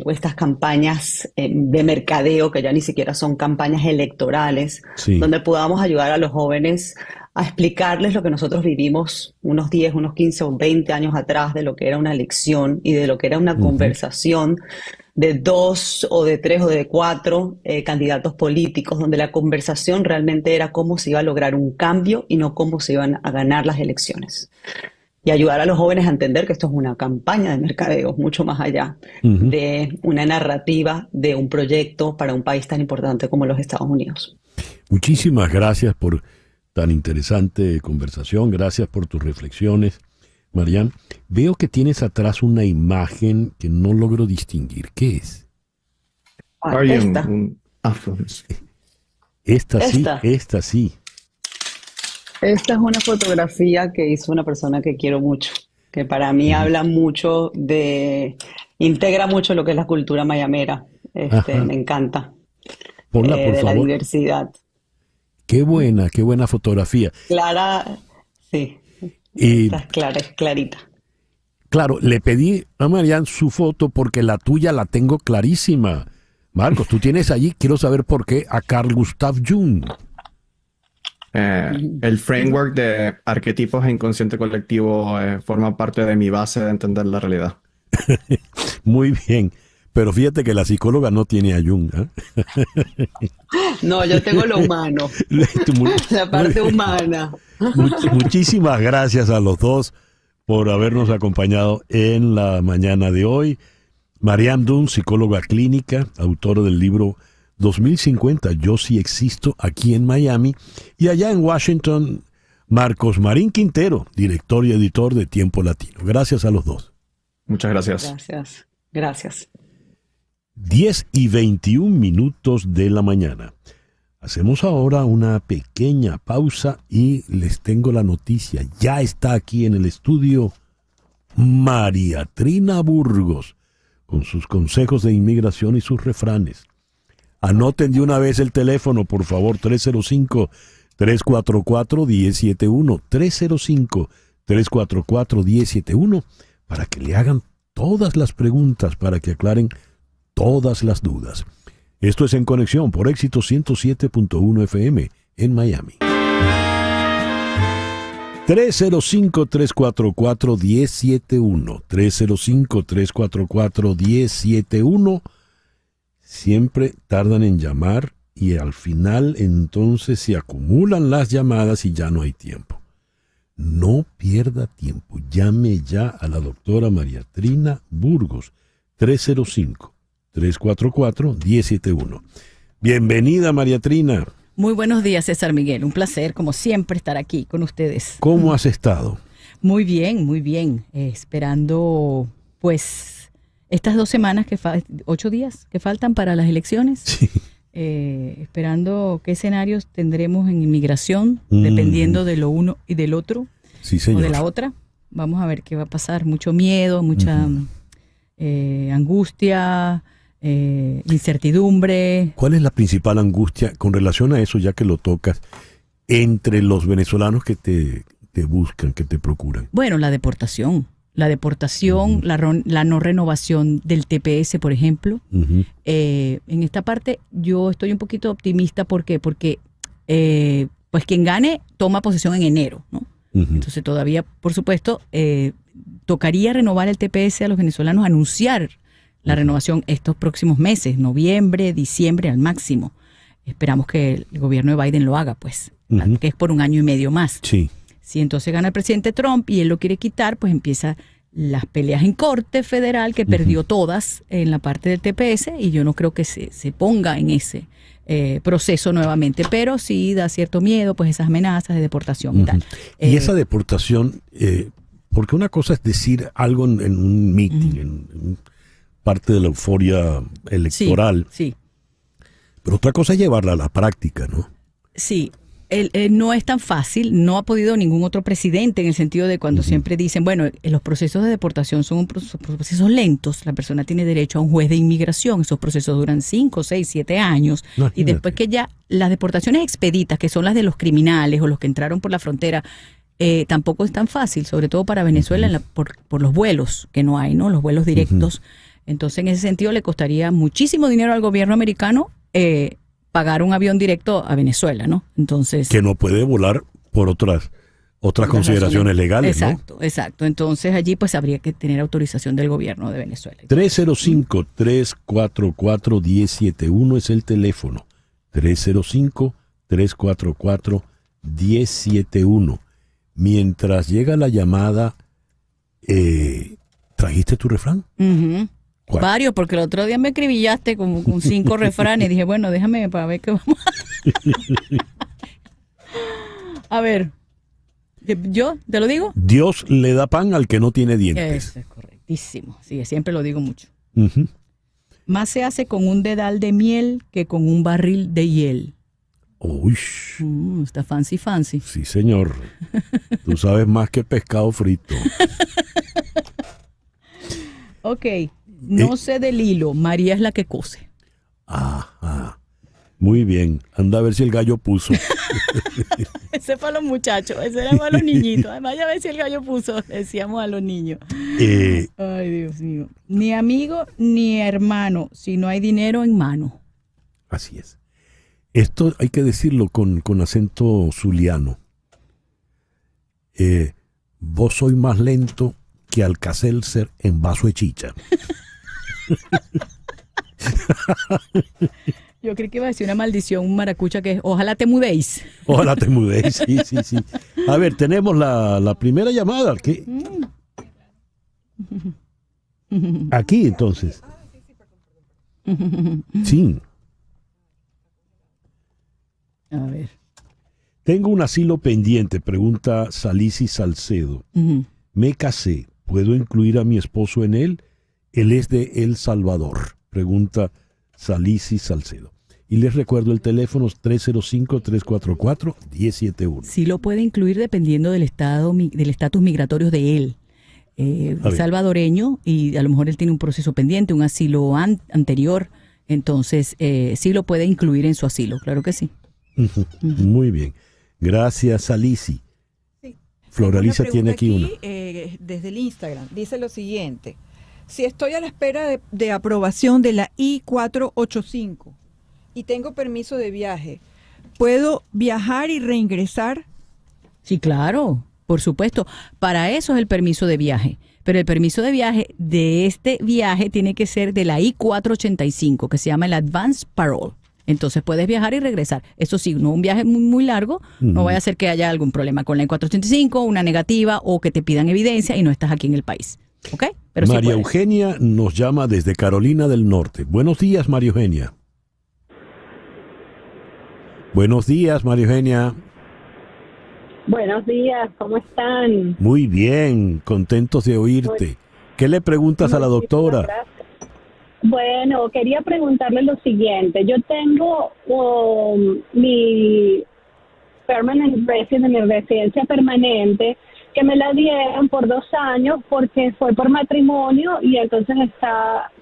Speaker 5: o estas campañas de mercadeo, que ya ni siquiera son campañas electorales, donde podamos ayudar a los jóvenes a explicarles lo que nosotros vivimos unos 10, unos 15 o 20 años atrás de lo que era una elección y de lo que era una conversación de 2 o de 3 o de 4 candidatos políticos, donde la conversación realmente era cómo se iba a lograr un cambio y no cómo se iban a ganar las elecciones. Y ayudar a los jóvenes a entender que esto es una campaña de mercadeo, mucho más allá de una narrativa de un proyecto para un país tan importante como los Estados Unidos.
Speaker 2: Muchísimas gracias por tan interesante conversación, gracias por tus reflexiones, Marian. Veo que tienes atrás una imagen que no logro distinguir. ¿Qué es? Esta sí.
Speaker 5: Esta es una fotografía que hizo una persona que quiero mucho, que para mí habla mucho integra mucho lo que es la cultura mayamera. Me encanta.
Speaker 2: Ponla, por
Speaker 5: de
Speaker 2: favor.
Speaker 5: La diversidad.
Speaker 2: Qué buena fotografía.
Speaker 5: Clara, sí.
Speaker 2: Y,
Speaker 5: es clarita.
Speaker 2: Claro, le pedí a Marian su foto porque la tuya la tengo clarísima. Marcos, tú tienes allí, quiero saber por qué, a Carl Gustav Jung.
Speaker 10: El framework de arquetipos e inconsciente colectivo forma parte de mi base de entender la realidad.
Speaker 2: Muy bien, pero fíjate que la psicóloga no tiene a Jung, ¿eh?
Speaker 5: No, yo tengo lo humano, la parte humana.
Speaker 2: Muchísimas gracias a los dos por habernos acompañado en la mañana de hoy. Marian Dunn, psicóloga clínica, autora del libro 2050, Yo sí existo, aquí en Miami, y allá en Washington, Marcos Marín Quintero, director y editor de Tiempo Latino. Gracias a los dos.
Speaker 10: Muchas gracias.
Speaker 5: Gracias.
Speaker 2: 10:21 de la mañana. Hacemos ahora una pequeña pausa y les tengo la noticia. Ya está aquí en el estudio María Trina Burgos, con sus consejos de inmigración y sus refranes. Anoten de una vez el teléfono, por favor, 305-344-1071, 305-344-1071, para que le hagan todas las preguntas, para que aclaren todas las dudas. Esto es En Conexión por Éxito 107.1 FM en Miami. 305-344-1071, 305-344-1071. Siempre tardan en llamar y al final entonces se acumulan las llamadas y ya no hay tiempo. No pierda tiempo, llame ya a la doctora María Trina Burgos, 305-344-1071. Bienvenida, María Trina.
Speaker 11: Muy buenos días, César Miguel. Un placer, como siempre, estar aquí con ustedes.
Speaker 2: ¿Cómo has estado?
Speaker 11: Muy bien, muy bien. Esperando, pues, estas 2 semanas, 8 días que faltan para las elecciones.
Speaker 2: Sí.
Speaker 11: Esperando qué escenarios tendremos en inmigración, dependiendo de lo uno y del otro.
Speaker 2: Sí, señor.
Speaker 11: O de la otra. Vamos a ver qué va a pasar. Mucho miedo, mucha angustia, incertidumbre.
Speaker 2: ¿Cuál es la principal angustia con relación a eso, ya que lo tocas, entre los venezolanos que te buscan, que te procuran?
Speaker 11: Bueno, la deportación La deportación, la no renovación del TPS, por ejemplo. En esta parte yo estoy un poquito optimista. ¿Por qué? Porque pues quien gane toma posesión en enero, ¿no? Entonces todavía, por supuesto, tocaría renovar el TPS a los venezolanos, anunciar la renovación estos próximos meses, noviembre, diciembre al máximo. Esperamos que el gobierno de Biden lo haga, pues, que es por 1 año y medio más.
Speaker 2: Sí.
Speaker 11: Si entonces gana el presidente Trump y él lo quiere quitar, pues empieza las peleas en corte federal, que perdió todas en la parte del TPS, y yo no creo que se ponga en ese proceso nuevamente, pero sí da cierto miedo, pues esas amenazas de deportación y tal.
Speaker 2: Y esa deportación, porque una cosa es decir algo en un meeting, en parte de la euforia electoral,
Speaker 11: sí.
Speaker 2: Pero otra cosa es llevarla a la práctica, ¿no?
Speaker 11: Sí. No es tan fácil, no ha podido ningún otro presidente, en el sentido de cuando siempre dicen, bueno, los procesos de deportación son procesos lentos, la persona tiene derecho a un juez de inmigración, esos procesos duran 5, 6, 7 años, y después que ya las deportaciones expeditas, que son las de los criminales o los que entraron por la frontera, tampoco es tan fácil, sobre todo para Venezuela por los vuelos que no hay, ¿no? Los vuelos directos. Entonces, en ese sentido, le costaría muchísimo dinero al gobierno americano pagar un avión directo a Venezuela, ¿no? Entonces,
Speaker 2: que no puede volar por otras consideraciones legales, ¿no?
Speaker 11: Exacto. Entonces allí pues habría que tener autorización del gobierno de Venezuela.
Speaker 2: 305-344-1071 es el teléfono. 305-344-1071. Mientras llega la llamada, ¿trajiste tu refrán?
Speaker 11: Varios, porque el otro día me acribillaste como con 5 refranes. Y dije, bueno, déjame para ver qué vamos a ver, ¿yo te lo digo?
Speaker 2: Dios le da pan al que no tiene dientes.
Speaker 11: Eso es correctísimo. Sí, siempre lo digo mucho. Más se hace con un dedal de miel que con un barril de hiel.
Speaker 2: Uy.
Speaker 11: Está fancy.
Speaker 2: Sí, señor. Tú sabes más que pescado frito.
Speaker 11: Ok. No sé del hilo, María es la que cose.
Speaker 2: Ajá. Muy bien. Anda a ver si el gallo puso.
Speaker 11: Ese fue a los muchachos, ese era para los niñitos. Además, ya ver si el gallo puso, decíamos a los niños. Ay, Dios mío. Ni amigo ni hermano, si no hay dinero en mano.
Speaker 2: Así es. Esto hay que decirlo con acento zuliano. Vos sois más lento que Alka-Seltzer en vaso de chicha.
Speaker 11: Yo creí que iba a decir una maldición, un maracucha, que es ojalá te mudéis.
Speaker 2: Ojalá te mudéis, sí. A ver, tenemos la primera llamada. ¿Qué? Aquí, entonces. Sí.
Speaker 11: A ver.
Speaker 2: Tengo un asilo pendiente, pregunta Salisi Salcedo. Me casé, ¿puedo incluir a mi esposo en él? Él es de El Salvador, pregunta Salisi Salcedo. Y les recuerdo el teléfono 305-344-1071.
Speaker 11: Sí lo puede incluir dependiendo del estatus migratorio de él. Salvadoreño, y a lo mejor él tiene un proceso pendiente, un asilo anterior, entonces sí lo puede incluir en su asilo, claro que sí.
Speaker 2: Muy bien. Gracias, Salisi.
Speaker 3: Sí.
Speaker 2: Floraliza tiene aquí una.
Speaker 3: Desde el Instagram, dice lo siguiente. Si estoy a la espera de aprobación de la I-485 y tengo permiso de viaje, ¿puedo viajar y reingresar?
Speaker 11: Sí, claro, por supuesto. Para eso es el permiso de viaje. Pero el permiso de viaje de este viaje tiene que ser de la I-485, que se llama el Advance Parole. Entonces puedes viajar y regresar. Eso sí, no un viaje muy largo, no vaya a ser que haya algún problema con la I-485, una negativa o que te pidan evidencia y no estás aquí en el país. ¿Ok? Pero
Speaker 2: María
Speaker 11: sí
Speaker 2: Eugenia nos llama desde Carolina del Norte. Buenos días, María Eugenia. Buenos días, María Eugenia.
Speaker 12: Buenos días, ¿cómo están?
Speaker 2: Muy bien, contentos de oírte. ¿Qué le preguntas a la doctora?
Speaker 12: Gracias. Bueno, quería preguntarle lo siguiente. Yo tengo mi permanent resident, mi residencia permanente, que me la dieron por 2 años porque fue por matrimonio y entonces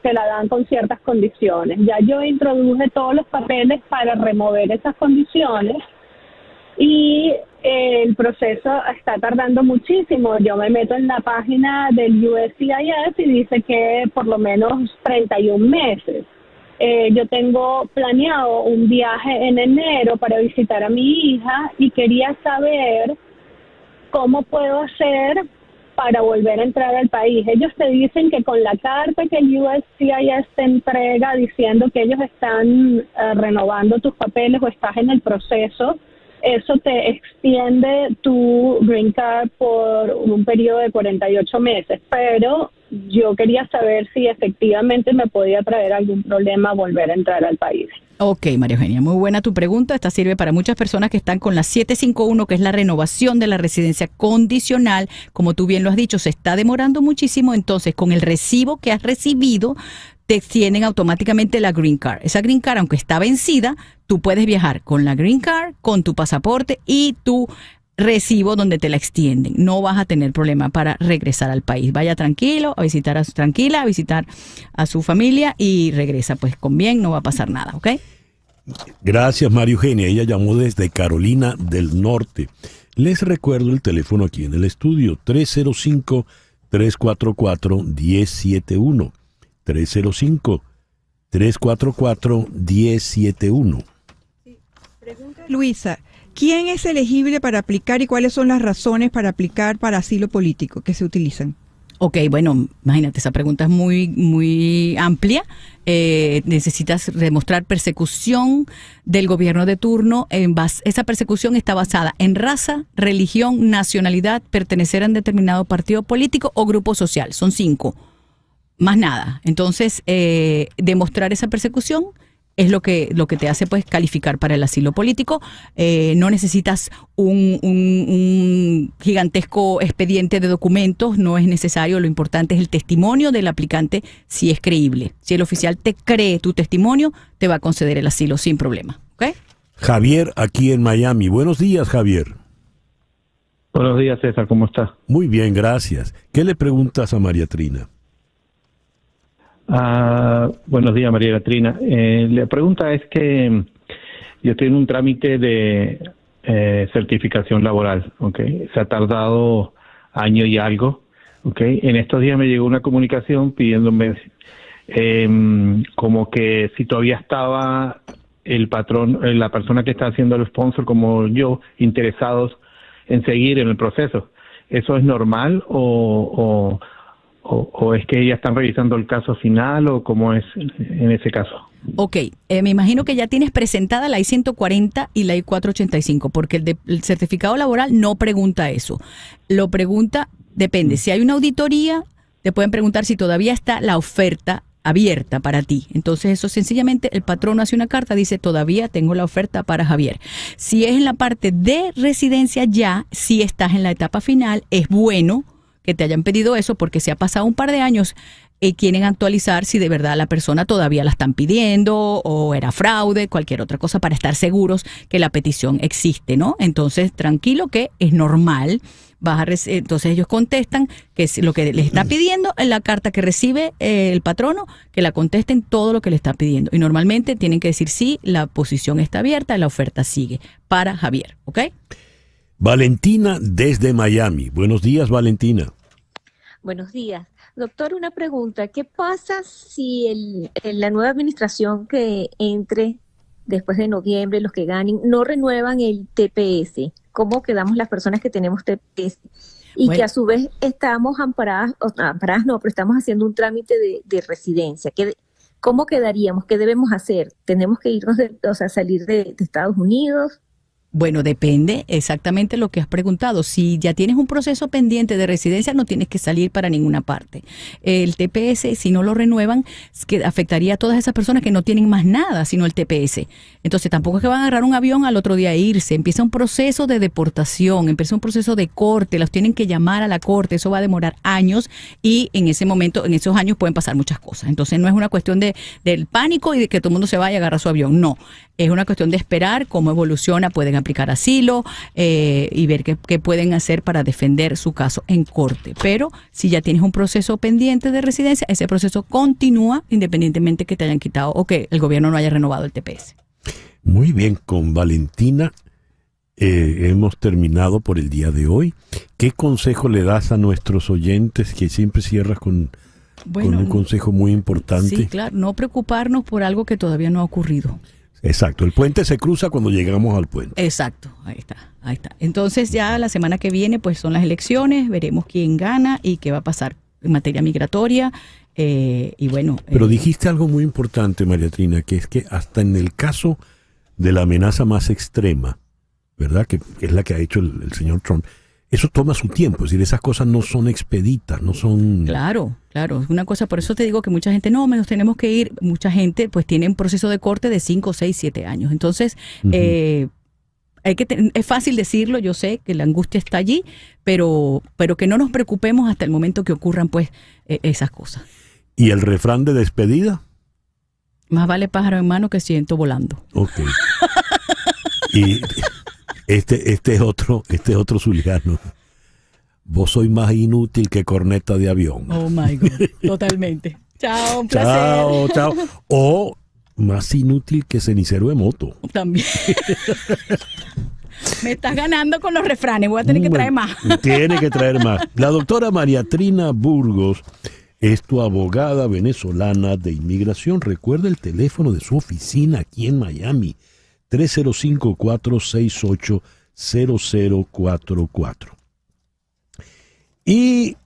Speaker 12: se la dan con ciertas condiciones. Ya yo introduje todos los papeles para remover esas condiciones y el proceso está tardando muchísimo. Yo me meto en la página del USCIS y dice que por lo menos 31 meses. Yo tengo planeado un viaje en enero para visitar a mi hija y quería saber cómo puedo hacer para volver a entrar al país. Ellos te dicen que con la carta que el USCIS te entrega diciendo que ellos están renovando tus papeles o estás en el proceso, eso te extiende tu green card por un periodo de 48 meses, pero yo quería saber si efectivamente me podía traer algún problema volver a entrar al país.
Speaker 11: Ok, María Eugenia, muy buena tu pregunta. Esta sirve para muchas personas que están con la 751, que es la renovación de la residencia condicional. Como tú bien lo has dicho, se está demorando muchísimo, entonces con el recibo que has recibido te extienden automáticamente la Green Card. Esa Green Card, aunque está vencida, tú puedes viajar con la Green Card, con tu pasaporte y tu recibo donde te la extienden. No vas a tener problema para regresar al país. Vaya tranquilo, a visitar tranquila, a visitar a su familia y regresa pues con bien, no va a pasar nada, ¿ok?
Speaker 2: Gracias, María Eugenia. Ella llamó desde Carolina del Norte. Les recuerdo el teléfono aquí en el estudio, 305-344-1071. 305-344-1071.
Speaker 3: Pregunta Luisa, ¿quién es elegible para aplicar y cuáles son las razones para aplicar para asilo político que se utilizan?
Speaker 11: Ok, bueno, imagínate, esa pregunta es muy amplia. Necesitas demostrar persecución del gobierno de turno. Esa persecución está basada en raza, religión, nacionalidad, pertenecer a un determinado partido político o grupo social. Son 5. Más nada. Entonces, demostrar esa persecución es lo que te hace pues calificar para el asilo político. No necesitas un gigantesco expediente de documentos, no es necesario. Lo importante es el testimonio del aplicante, si es creíble. Si el oficial te cree tu testimonio, te va a conceder el asilo sin problema. ¿Okay?
Speaker 2: Javier, aquí en Miami. Buenos días, Javier.
Speaker 13: Buenos días, César. ¿Cómo está?
Speaker 2: Muy bien, gracias. ¿Qué le preguntas a María Trina?
Speaker 13: Buenos días, María Trina. La pregunta es que yo estoy en un trámite de certificación laboral, ¿okay? Se ha tardado año y algo, ¿okay? En estos días me llegó una comunicación pidiéndome como que si todavía estaba el patrón, la persona que está haciendo el sponsor como yo, interesados en seguir en el proceso. ¿Eso es normal o es que ya están revisando el caso final o cómo es en ese caso?
Speaker 11: Ok, me imagino que ya tienes presentada la I-140 y la I-485, porque el certificado laboral no pregunta eso. Lo pregunta, depende, si hay una auditoría, te pueden preguntar si todavía está la oferta abierta para ti. Entonces eso sencillamente el patrón hace una carta, dice todavía tengo la oferta para Javier. Si es en la parte de residencia ya, si estás en la etapa final, es bueno que te hayan pedido eso porque si ha pasado un par de años quieren actualizar si de verdad la persona todavía la están pidiendo o era fraude, cualquier otra cosa para estar seguros que la petición existe, ¿no? Entonces tranquilo que es normal. Entonces ellos contestan que es lo que les está pidiendo en la carta que recibe el patrono, que la contesten todo lo que le está pidiendo. Y normalmente tienen que decir sí, la posición está abierta, la oferta sigue para Javier, ¿ok?
Speaker 2: Valentina desde Miami. Buenos días, Valentina.
Speaker 14: Buenos días. Doctor, una pregunta. ¿Qué pasa si la nueva administración que entre después de noviembre, los que ganen, no renuevan el TPS? ¿Cómo quedamos las personas que tenemos TPS? Y bueno, que a su vez estamos amparadas no, pero estamos haciendo un trámite de residencia. ¿Cómo quedaríamos? ¿Qué debemos hacer? ¿Tenemos que irnos, salir de Estados Unidos?
Speaker 11: Bueno, depende exactamente lo que has preguntado. Si ya tienes un proceso pendiente de residencia, no tienes que salir para ninguna parte. El TPS, si no lo renuevan, que afectaría a todas esas personas que no tienen más nada, sino el TPS. Entonces, tampoco es que van a agarrar un avión al otro día e irse. Empieza un proceso de deportación, empieza un proceso de corte, los tienen que llamar a la corte, eso va a demorar años y en ese momento, en esos años pueden pasar muchas cosas. Entonces, no es una cuestión del pánico y de que todo el mundo se vaya a agarrar su avión, no. Es una cuestión de esperar cómo evoluciona, pueden aplicar asilo y ver qué pueden hacer para defender su caso en corte. Pero si ya tienes un proceso pendiente de residencia, ese proceso continúa independientemente que te hayan quitado o que el gobierno no haya renovado el TPS.
Speaker 2: Muy bien, con Valentina hemos terminado por el día de hoy. ¿Qué consejo le das a nuestros oyentes, que siempre cierras con un consejo muy importante?
Speaker 11: Sí, claro, no preocuparnos por algo que todavía no ha ocurrido.
Speaker 2: Exacto, el puente se cruza cuando llegamos al puente.
Speaker 11: Exacto, ahí está. Entonces ya la semana que viene pues son las elecciones, veremos quién gana y qué va a pasar en materia migratoria. Y bueno.
Speaker 2: Pero dijiste algo muy importante, María Trina, que es que hasta en el caso de la amenaza más extrema, ¿verdad? Que es la que ha hecho el señor Trump, eso toma su tiempo, es decir, esas cosas no son expeditas, no son...
Speaker 11: Claro, es una cosa, por eso te digo que mucha gente, no, nos tenemos que ir, mucha gente pues tiene un proceso de corte de 5, 6, 7 años, entonces es fácil decirlo, yo sé que la angustia está allí, pero que no nos preocupemos hasta el momento que ocurran pues esas cosas.
Speaker 2: ¿Y el refrán de despedida?
Speaker 11: Más vale pájaro en mano que ciento volando.
Speaker 2: Ok. Y... Este es otro zuliano. Vos sois más inútil que corneta de avión.
Speaker 11: Oh my God, totalmente. Chao, un placer.
Speaker 2: Chao. O más inútil que cenicero de moto.
Speaker 11: También. Me estás ganando con los refranes, voy a tener que traer más.
Speaker 2: Tiene que traer más. La doctora María Trina Burgos es tu abogada venezolana de inmigración. Recuerda el teléfono de su oficina aquí en Miami. 305-468-0044. Y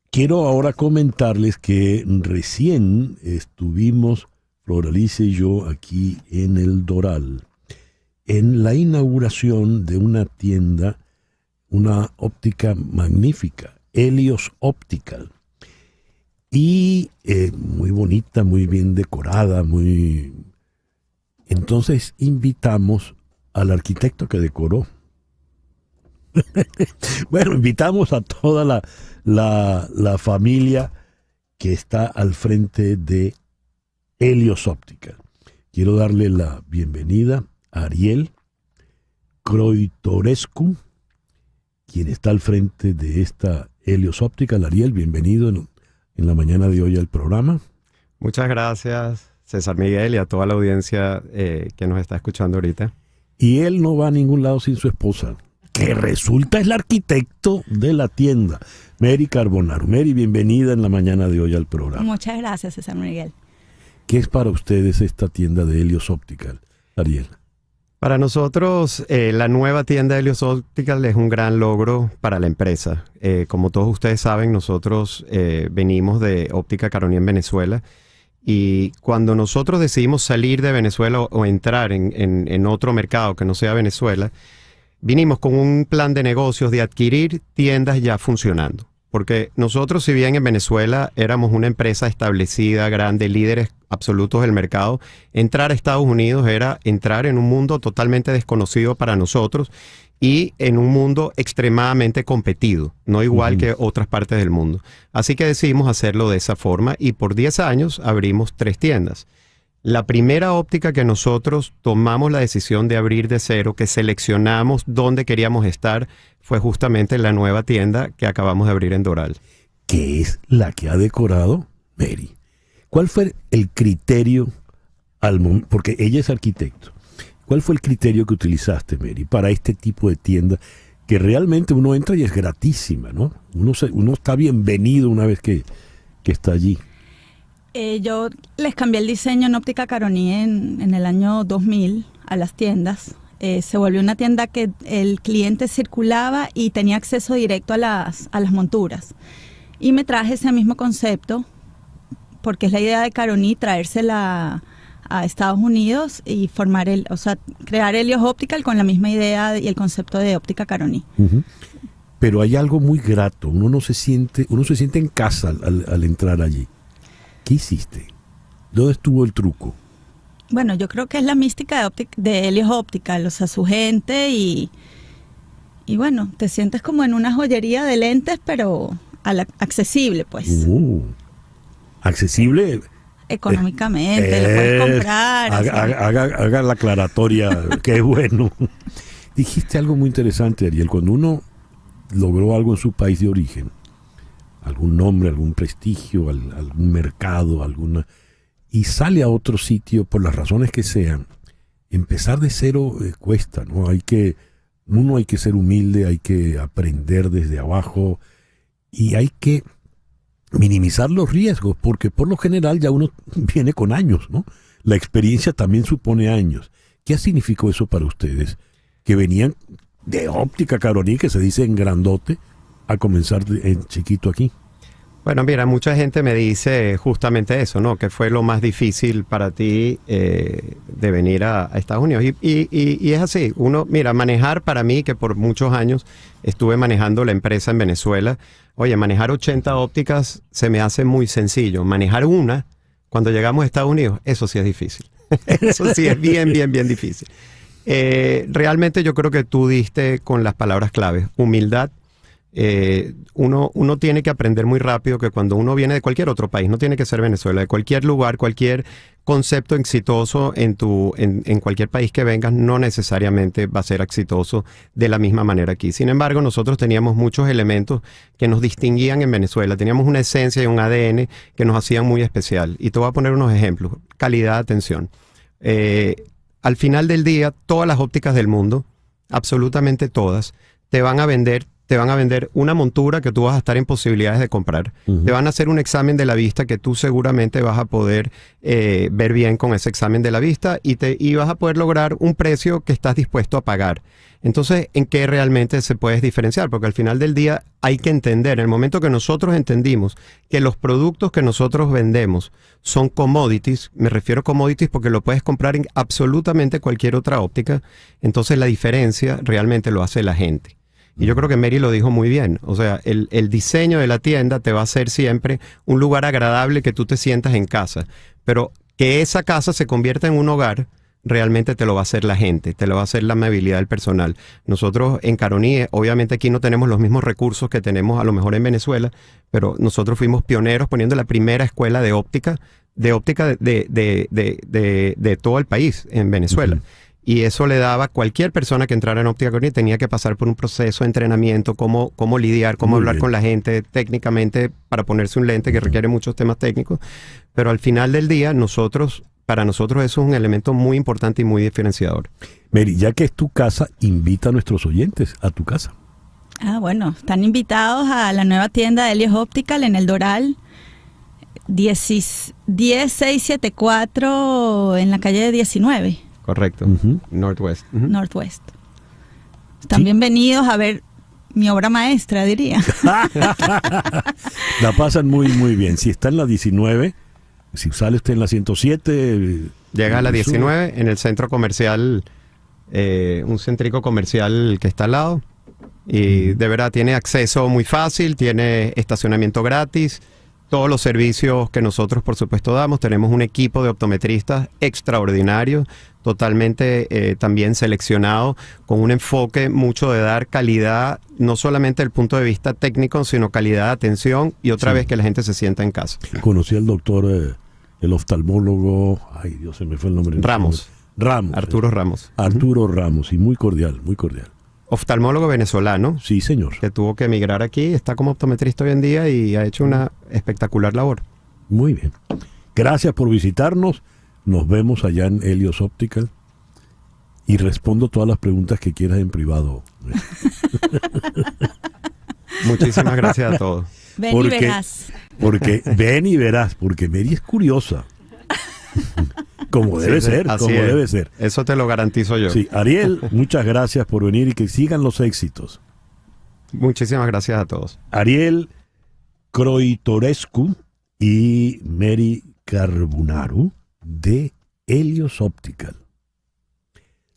Speaker 2: quiero ahora comentarles que recién estuvimos, Floralicia y yo, aquí en el Doral, en la inauguración de una tienda, una óptica magnífica, Helios Optical. Y muy bonita, muy bien decorada, Entonces invitamos al arquitecto que decoró. Bueno, invitamos a toda la familia que está al frente de Helios Optical. Quiero darle la bienvenida a Ariel Croitorescu, quien está al frente de esta Helios Optical. Ariel, bienvenido en la mañana de hoy al programa.
Speaker 15: Muchas gracias, César Miguel, y a toda la audiencia que nos está escuchando ahorita.
Speaker 2: Y él no va a ningún lado sin su esposa, que resulta es el arquitecto de la tienda, Mary Carbonaro. Mary, bienvenida en la mañana de hoy al programa.
Speaker 16: Muchas gracias, César Miguel.
Speaker 2: ¿Qué es para ustedes esta tienda de Helios Optical, Ariel?
Speaker 15: Para nosotros, la nueva tienda de Helios Optical es un gran logro para la empresa. Como todos ustedes saben, nosotros venimos de Óptica Caroní en Venezuela. Y cuando nosotros decidimos salir de Venezuela o entrar en otro mercado que no sea Venezuela, vinimos con un plan de negocios de adquirir tiendas ya funcionando. Porque nosotros, si bien en Venezuela éramos una empresa establecida, grande, líderes absolutos del mercado, entrar a Estados Unidos era entrar en un mundo totalmente desconocido para nosotros y en un mundo extremadamente competido, no igual que otras partes del mundo. Así que decidimos hacerlo de esa forma y por 10 años abrimos 3 tiendas. La primera óptica que nosotros tomamos la decisión de abrir de cero, que seleccionamos dónde queríamos estar, fue justamente la nueva tienda que acabamos de abrir en Doral.
Speaker 2: Que es la que ha decorado Mary. ¿Cuál fue el criterio al momento? Porque ella es arquitecto. ¿Cuál fue el criterio que utilizaste, Mary, para este tipo de tienda que realmente uno entra y es gratísima, ¿no? Uno está bienvenido una vez que está allí.
Speaker 16: Yo les cambié el diseño en Óptica Caroní en el año 2000 a las tiendas. Se volvió una tienda que el cliente circulaba y tenía acceso directo a las monturas. Y me traje ese mismo concepto, porque es la idea de Caroní, traérsela a Estados Unidos y crear Helios Optical con la misma idea y el concepto de Óptica Caroní.
Speaker 2: Pero hay algo muy grato, uno se siente en casa al entrar allí. ¿Qué hiciste? ¿Dónde estuvo el truco?
Speaker 16: Bueno, yo creo que es la mística de Helios Optical, o sea, su gente y bueno, te sientes como en una joyería de lentes, pero accesible, pues.
Speaker 2: Accesible.
Speaker 16: Económicamente, lo puedes comprar.
Speaker 2: Haga la aclaratoria, qué bueno. Dijiste algo muy interesante, Ariel, cuando uno logró algo en su país de origen, algún nombre, algún prestigio, algún mercado, y sale a otro sitio por las razones que sean, empezar de cero cuesta, ¿no? Hay que uno hay que ser humilde, hay que aprender desde abajo y hay que minimizar los riesgos, porque por lo general ya uno viene con años, ¿no? La experiencia también supone años. ¿Qué significó eso para ustedes? Que venían de Óptica Caroní, que se dice en grandote, a comenzar en chiquito aquí.
Speaker 15: Bueno, mira, mucha gente me dice justamente eso, ¿no? ¿Qué fue lo más difícil para ti de venir a Estados Unidos? Y es así. Uno, mira, manejar para mí, que por muchos años estuve manejando la empresa en Venezuela. Oye, manejar 80 ópticas se me hace muy sencillo. Manejar una, cuando llegamos a Estados Unidos, eso sí es difícil. Eso sí es bien difícil. Realmente yo creo que tú diste con las palabras claves. Humildad. Uno tiene que aprender muy rápido que cuando uno viene de cualquier otro país, no tiene que ser Venezuela, de cualquier lugar, cualquier concepto exitoso en cualquier país que vengas, no necesariamente va a ser exitoso de la misma manera aquí. Sin embargo, nosotros teníamos muchos elementos que nos distinguían en Venezuela. Teníamos una esencia y un ADN que nos hacían muy especial. Y te voy a poner unos ejemplos. Calidad, atención. Al final del día, todas las ópticas del mundo, absolutamente todas, te van a vender una montura que tú vas a estar en posibilidades de comprar. Te van a hacer un examen de la vista que tú seguramente vas a poder ver bien con ese examen de la vista y vas a poder lograr un precio que estás dispuesto a pagar. Entonces, ¿en qué realmente se puede diferenciar? Porque al final del día hay que entender, en el momento que nosotros entendimos que los productos que nosotros vendemos son commodities, me refiero a commodities porque lo puedes comprar en absolutamente cualquier otra óptica, entonces la diferencia realmente lo hace la gente. Y yo creo que Mary lo dijo muy bien. O sea, el diseño de la tienda te va a hacer siempre un lugar agradable que tú te sientas en casa. Pero que esa casa se convierta en un hogar, realmente te lo va a hacer la gente, te lo va a hacer la amabilidad del personal. Nosotros en Caroní, obviamente aquí no tenemos los mismos recursos que tenemos a lo mejor en Venezuela, pero nosotros fuimos pioneros poniendo la primera escuela de óptica de todo el país en Venezuela. Y eso le daba a cualquier persona que entrara en Óptica Caroní, tenía que pasar por un proceso de entrenamiento, cómo lidiar, cómo hablar con la gente técnicamente para ponerse un lente que requiere muchos temas técnicos. Pero al final del día, para nosotros eso es un elemento muy importante y muy diferenciador.
Speaker 2: Mary, ya que es tu casa, invita a nuestros oyentes a tu casa.
Speaker 16: Bueno, están invitados a la nueva tienda de Helios Optical en el Doral, 10674 en la calle 19.
Speaker 15: Correcto, Northwest.
Speaker 16: Northwest. Están bienvenidos a ver mi obra maestra, diría.
Speaker 2: La pasan muy bien. Si está en la 19, si sale usted en la 107...
Speaker 15: Llega a la 19 en el centro comercial, un céntrico comercial que está al lado. Y de verdad tiene acceso muy fácil, tiene estacionamiento gratis. Todos los servicios que nosotros, por supuesto, damos. Tenemos un equipo de optometristas extraordinario, totalmente también seleccionado, con un enfoque mucho de dar calidad, no solamente desde el punto de vista técnico, sino calidad de atención y otra vez que la gente se sienta en casa.
Speaker 2: Conocí al doctor, el oftalmólogo, ay Dios, se me fue el nombre.
Speaker 15: Ramos. Arturo Ramos.
Speaker 2: Arturo Ramos, y muy cordial, muy cordial.
Speaker 15: Oftalmólogo venezolano.
Speaker 2: Sí, señor.
Speaker 15: Que tuvo que emigrar aquí, está como optometrista hoy en día y ha hecho una espectacular labor.
Speaker 2: Muy bien. Gracias por visitarnos. Nos vemos allá en Helios Optical y respondo todas las preguntas que quieras en privado.
Speaker 15: Muchísimas gracias a todos.
Speaker 16: Ven y verás.
Speaker 2: Ven y verás, porque Mary es curiosa. Como debe ser, como debe ser.
Speaker 15: Eso te lo garantizo yo.
Speaker 2: Sí, Ariel, muchas gracias por venir y que sigan los éxitos.
Speaker 15: Muchísimas gracias a todos.
Speaker 2: Ariel Croitorescu y Mary Carbonaru de Helios Optical.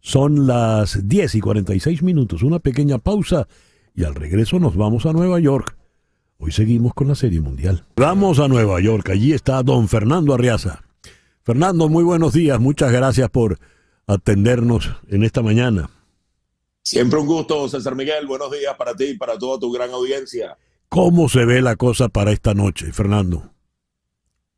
Speaker 2: Son las 10:46, una pequeña pausa y al regreso nos vamos a Nueva York. Hoy seguimos con la Serie Mundial. Vamos a Nueva York, allí está don Fernando Arriaza. Fernando, muy buenos días, muchas gracias por atendernos en esta mañana.
Speaker 17: Siempre un gusto, César Miguel, buenos días para ti y para toda tu gran audiencia.
Speaker 2: ¿Cómo se ve la cosa para esta noche, Fernando?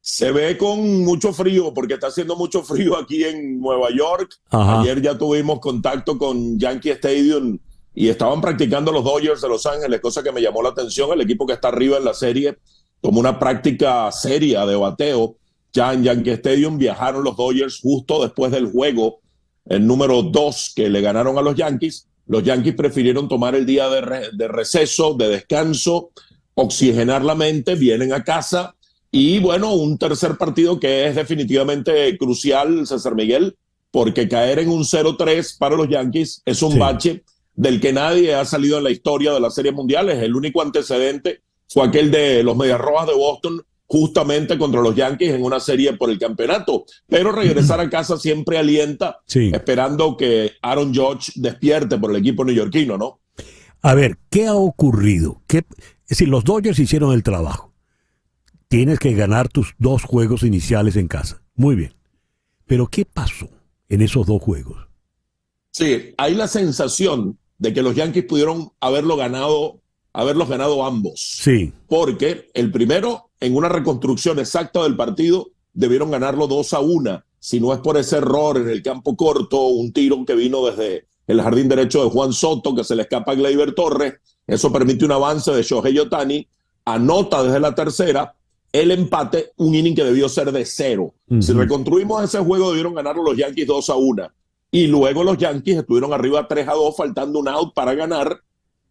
Speaker 17: Se ve con mucho frío, porque está haciendo mucho frío aquí en Nueva York.
Speaker 2: Ajá.
Speaker 17: Ayer ya tuvimos contacto con Yankee Stadium y estaban practicando los Dodgers de Los Ángeles, cosa que me llamó la atención. El equipo que está arriba en la serie tomó una práctica seria de bateo. Ya en Yankee Stadium viajaron los Dodgers justo después del juego, el número 2 que le ganaron a los Yankees, Los Yankees prefirieron tomar el día de receso, de descanso, oxigenar la mente, vienen a casa y bueno, un tercer partido que es definitivamente crucial, César Miguel, porque caer en un 0-3 para los Yankees es un bache del que nadie ha salido en la historia de las series mundiales. El único antecedente fue aquel de los Medias Rojas de Boston, justamente contra los Yankees en una serie por el campeonato. Pero regresar a casa siempre alienta, esperando que Aaron Judge despierte por el equipo neoyorquino, ¿no?
Speaker 2: A ver, ¿qué ha ocurrido? Es decir, los Dodgers hicieron el trabajo. Tienes que ganar tus 2 juegos iniciales en casa. Muy bien. Pero ¿qué pasó en esos 2 juegos?
Speaker 17: Sí, hay la sensación de que los Yankees pudieron haberlos ganado ambos.
Speaker 2: Sí.
Speaker 17: Porque el primero, en una reconstrucción exacta del partido, debieron ganarlo 2-1. Si no es por ese error en el campo corto, un tiro que vino desde el jardín derecho de Juan Soto, que se le escapa a Gleyber Torres, eso permite un avance de Shohei Ohtani, anota desde la tercera, el empate, un inning que debió ser de 0. Si reconstruimos ese juego, debieron ganarlo los Yankees 2-1. Y luego los Yankees estuvieron arriba 3-2, faltando un out para ganar.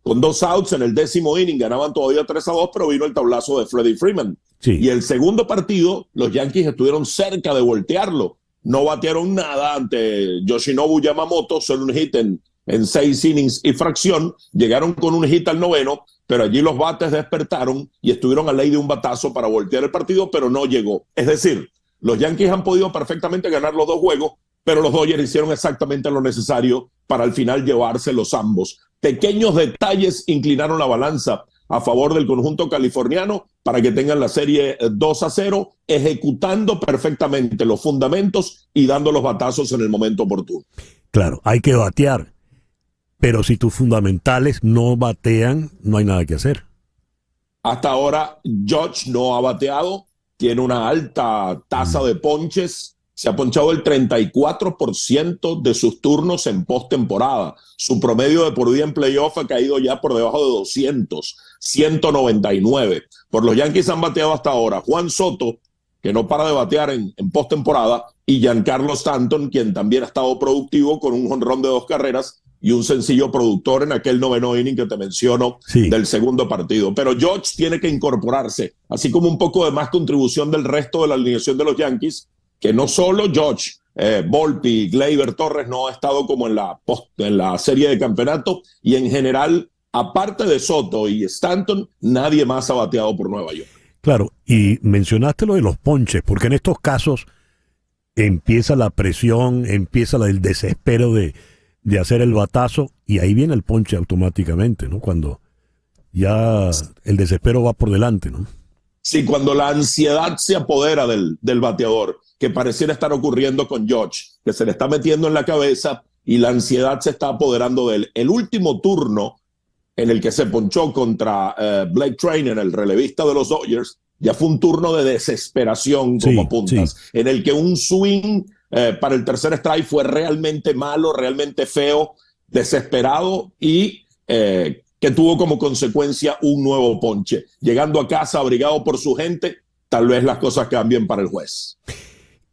Speaker 17: Con 2 outs en el 10º inning, ganaban todavía 3-2, pero vino el tablazo de Freddie Freeman.
Speaker 2: Sí.
Speaker 17: Y el segundo partido, los Yankees estuvieron cerca de voltearlo. No batearon nada ante Yoshinobu Yamamoto, solo un hit en 6 innings y fracción. Llegaron con un hit al 9º, pero allí los bates despertaron y estuvieron a ley de un batazo para voltear el partido, pero no llegó. Es decir, los Yankees han podido perfectamente ganar los 2 juegos, pero los Dodgers hicieron exactamente lo necesario para al final llevárselos ambos. Pequeños detalles inclinaron la balanza a favor del conjunto californiano para que tengan la serie 2-0, ejecutando perfectamente los fundamentos y dando los batazos en el momento oportuno.
Speaker 2: Claro, hay que batear, pero si tus fundamentales no batean, no hay nada que hacer.
Speaker 17: Hasta ahora, Judge no ha bateado, tiene una alta tasa de ponches. Se ha ponchado el 34% de sus turnos en postemporada. Su promedio de por día en playoff ha caído ya por debajo de 200, 199. Por los Yankees han bateado hasta ahora Juan Soto, que no para de batear en postemporada, y Giancarlo Stanton, quien también ha estado productivo con un jonrón de 2 carreras y un sencillo productor en aquel 9º inning que te menciono del segundo partido. Pero Judge tiene que incorporarse, así como un poco de más contribución del resto de la alineación de los Yankees, que no solo Judge, Volpi, Gleyber Torres no ha estado como en la serie de campeonato, y en general, aparte de Soto y Stanton, nadie más ha bateado por Nueva York.
Speaker 2: Claro, y mencionaste lo de los ponches, porque en estos casos empieza la presión, empieza el desespero de hacer el batazo, y ahí viene el ponche automáticamente, ¿no? Cuando ya el desespero va por delante, ¿no?
Speaker 17: Sí, cuando la ansiedad se apodera del bateador, que pareciera estar ocurriendo con Judge, que se le está metiendo en la cabeza y la ansiedad se está apoderando de él. El último turno en el que se ponchó contra Blake Trainer, el relevista de los Dodgers, ya fue un turno de desesperación como apuntas, en el que un swing para el tercer strike fue realmente malo, realmente feo, desesperado y que tuvo como consecuencia un nuevo ponche. Llegando a casa abrigado por su gente, tal vez las cosas cambien para el juez.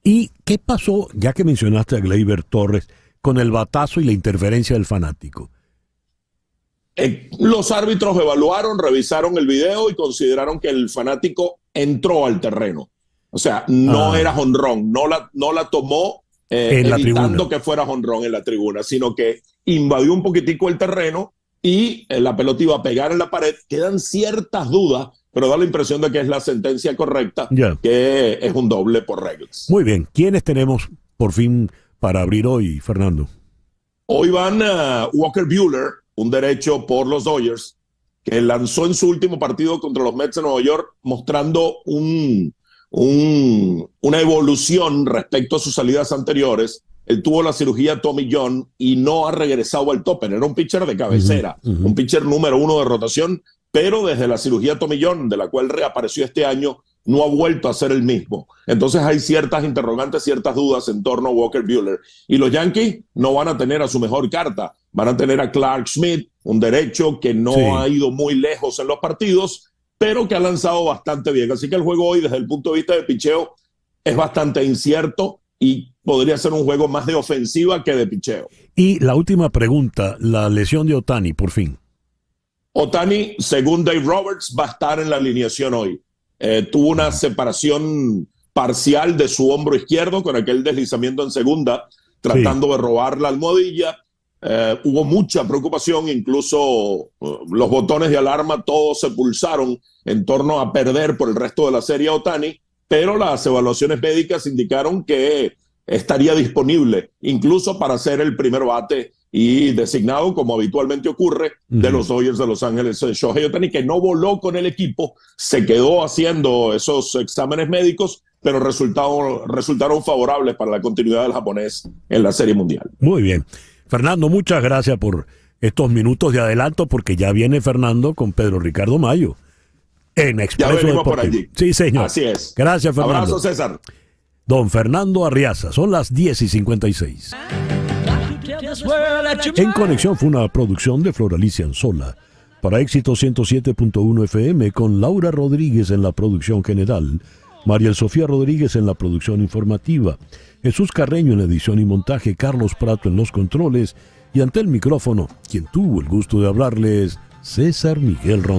Speaker 2: ¿Y qué pasó, ya que mencionaste a Gleyber Torres, con el batazo y la interferencia del fanático?
Speaker 17: Los árbitros evaluaron, revisaron el video y consideraron que el fanático entró al terreno. O sea, no era jonrón, no la tomó evitando que fuera jonrón en la tribuna, sino que invadió un poquitico el terreno y la pelota iba a pegar en la pared. Quedan ciertas dudas, pero da la impresión de que es la sentencia correcta, que es un doble por reglas.
Speaker 2: Muy bien, ¿quiénes tenemos por fin para abrir hoy, Fernando?
Speaker 17: Hoy van Walker Buehler, un derecho por los Dodgers, que lanzó en su último partido contra los Mets de Nueva York, mostrando una evolución respecto a sus salidas anteriores. Él tuvo la cirugía Tommy John y no ha regresado al tope. Era un pitcher de cabecera, un pitcher número 1 de rotación, pero desde la cirugía Tommy John, de la cual reapareció este año, no ha vuelto a ser el mismo. Entonces hay ciertas interrogantes, ciertas dudas en torno a Walker Buehler. Y los Yankees no van a tener a su mejor carta. Van a tener a Clark Schmidt, un derecho que no ha ido muy lejos en los partidos, pero que ha lanzado bastante bien. Así que el juego hoy, desde el punto de vista de picheo, es bastante incierto y podría ser un juego más de ofensiva que de picheo.
Speaker 2: Y la última pregunta, la lesión de Ohtani, por fin.
Speaker 17: Ohtani, según Dave Roberts, va a estar en la alineación hoy. Tuvo una separación parcial de su hombro izquierdo con aquel deslizamiento en segunda, tratando de robar la almohadilla. Hubo mucha preocupación, incluso los botones de alarma todos se pulsaron en torno a perder por el resto de la serie a Ohtani, pero las evaluaciones médicas indicaron que estaría disponible incluso para ser el primer bate y designado, como habitualmente ocurre, de los Dodgers de Los Ángeles. Shohei Ohtani, que no voló con el equipo, se quedó haciendo esos exámenes médicos, pero resultaron favorables para la continuidad del japonés en la Serie Mundial.
Speaker 2: Muy bien. Fernando, muchas gracias por estos minutos de adelanto, porque ya viene Fernando con Pedro Ricardo Mayo en Expreso
Speaker 17: Ya venimos
Speaker 2: Deportivo.
Speaker 17: por allí.
Speaker 2: Sí, señor.
Speaker 17: Así es.
Speaker 2: Gracias, Fernando.
Speaker 17: Abrazo, César.
Speaker 2: Don Fernando Arriaza, son las 10:56. En Conexión fue una producción de Floralicia Anzola para Éxito 107.1 FM, con Laura Rodríguez en la producción general, Mariel Sofía Rodríguez en la producción informativa, Jesús Carreño en la edición y montaje, Carlos Prato en los controles, y ante el micrófono, quien tuvo el gusto de hablarles, César Miguel Rondón.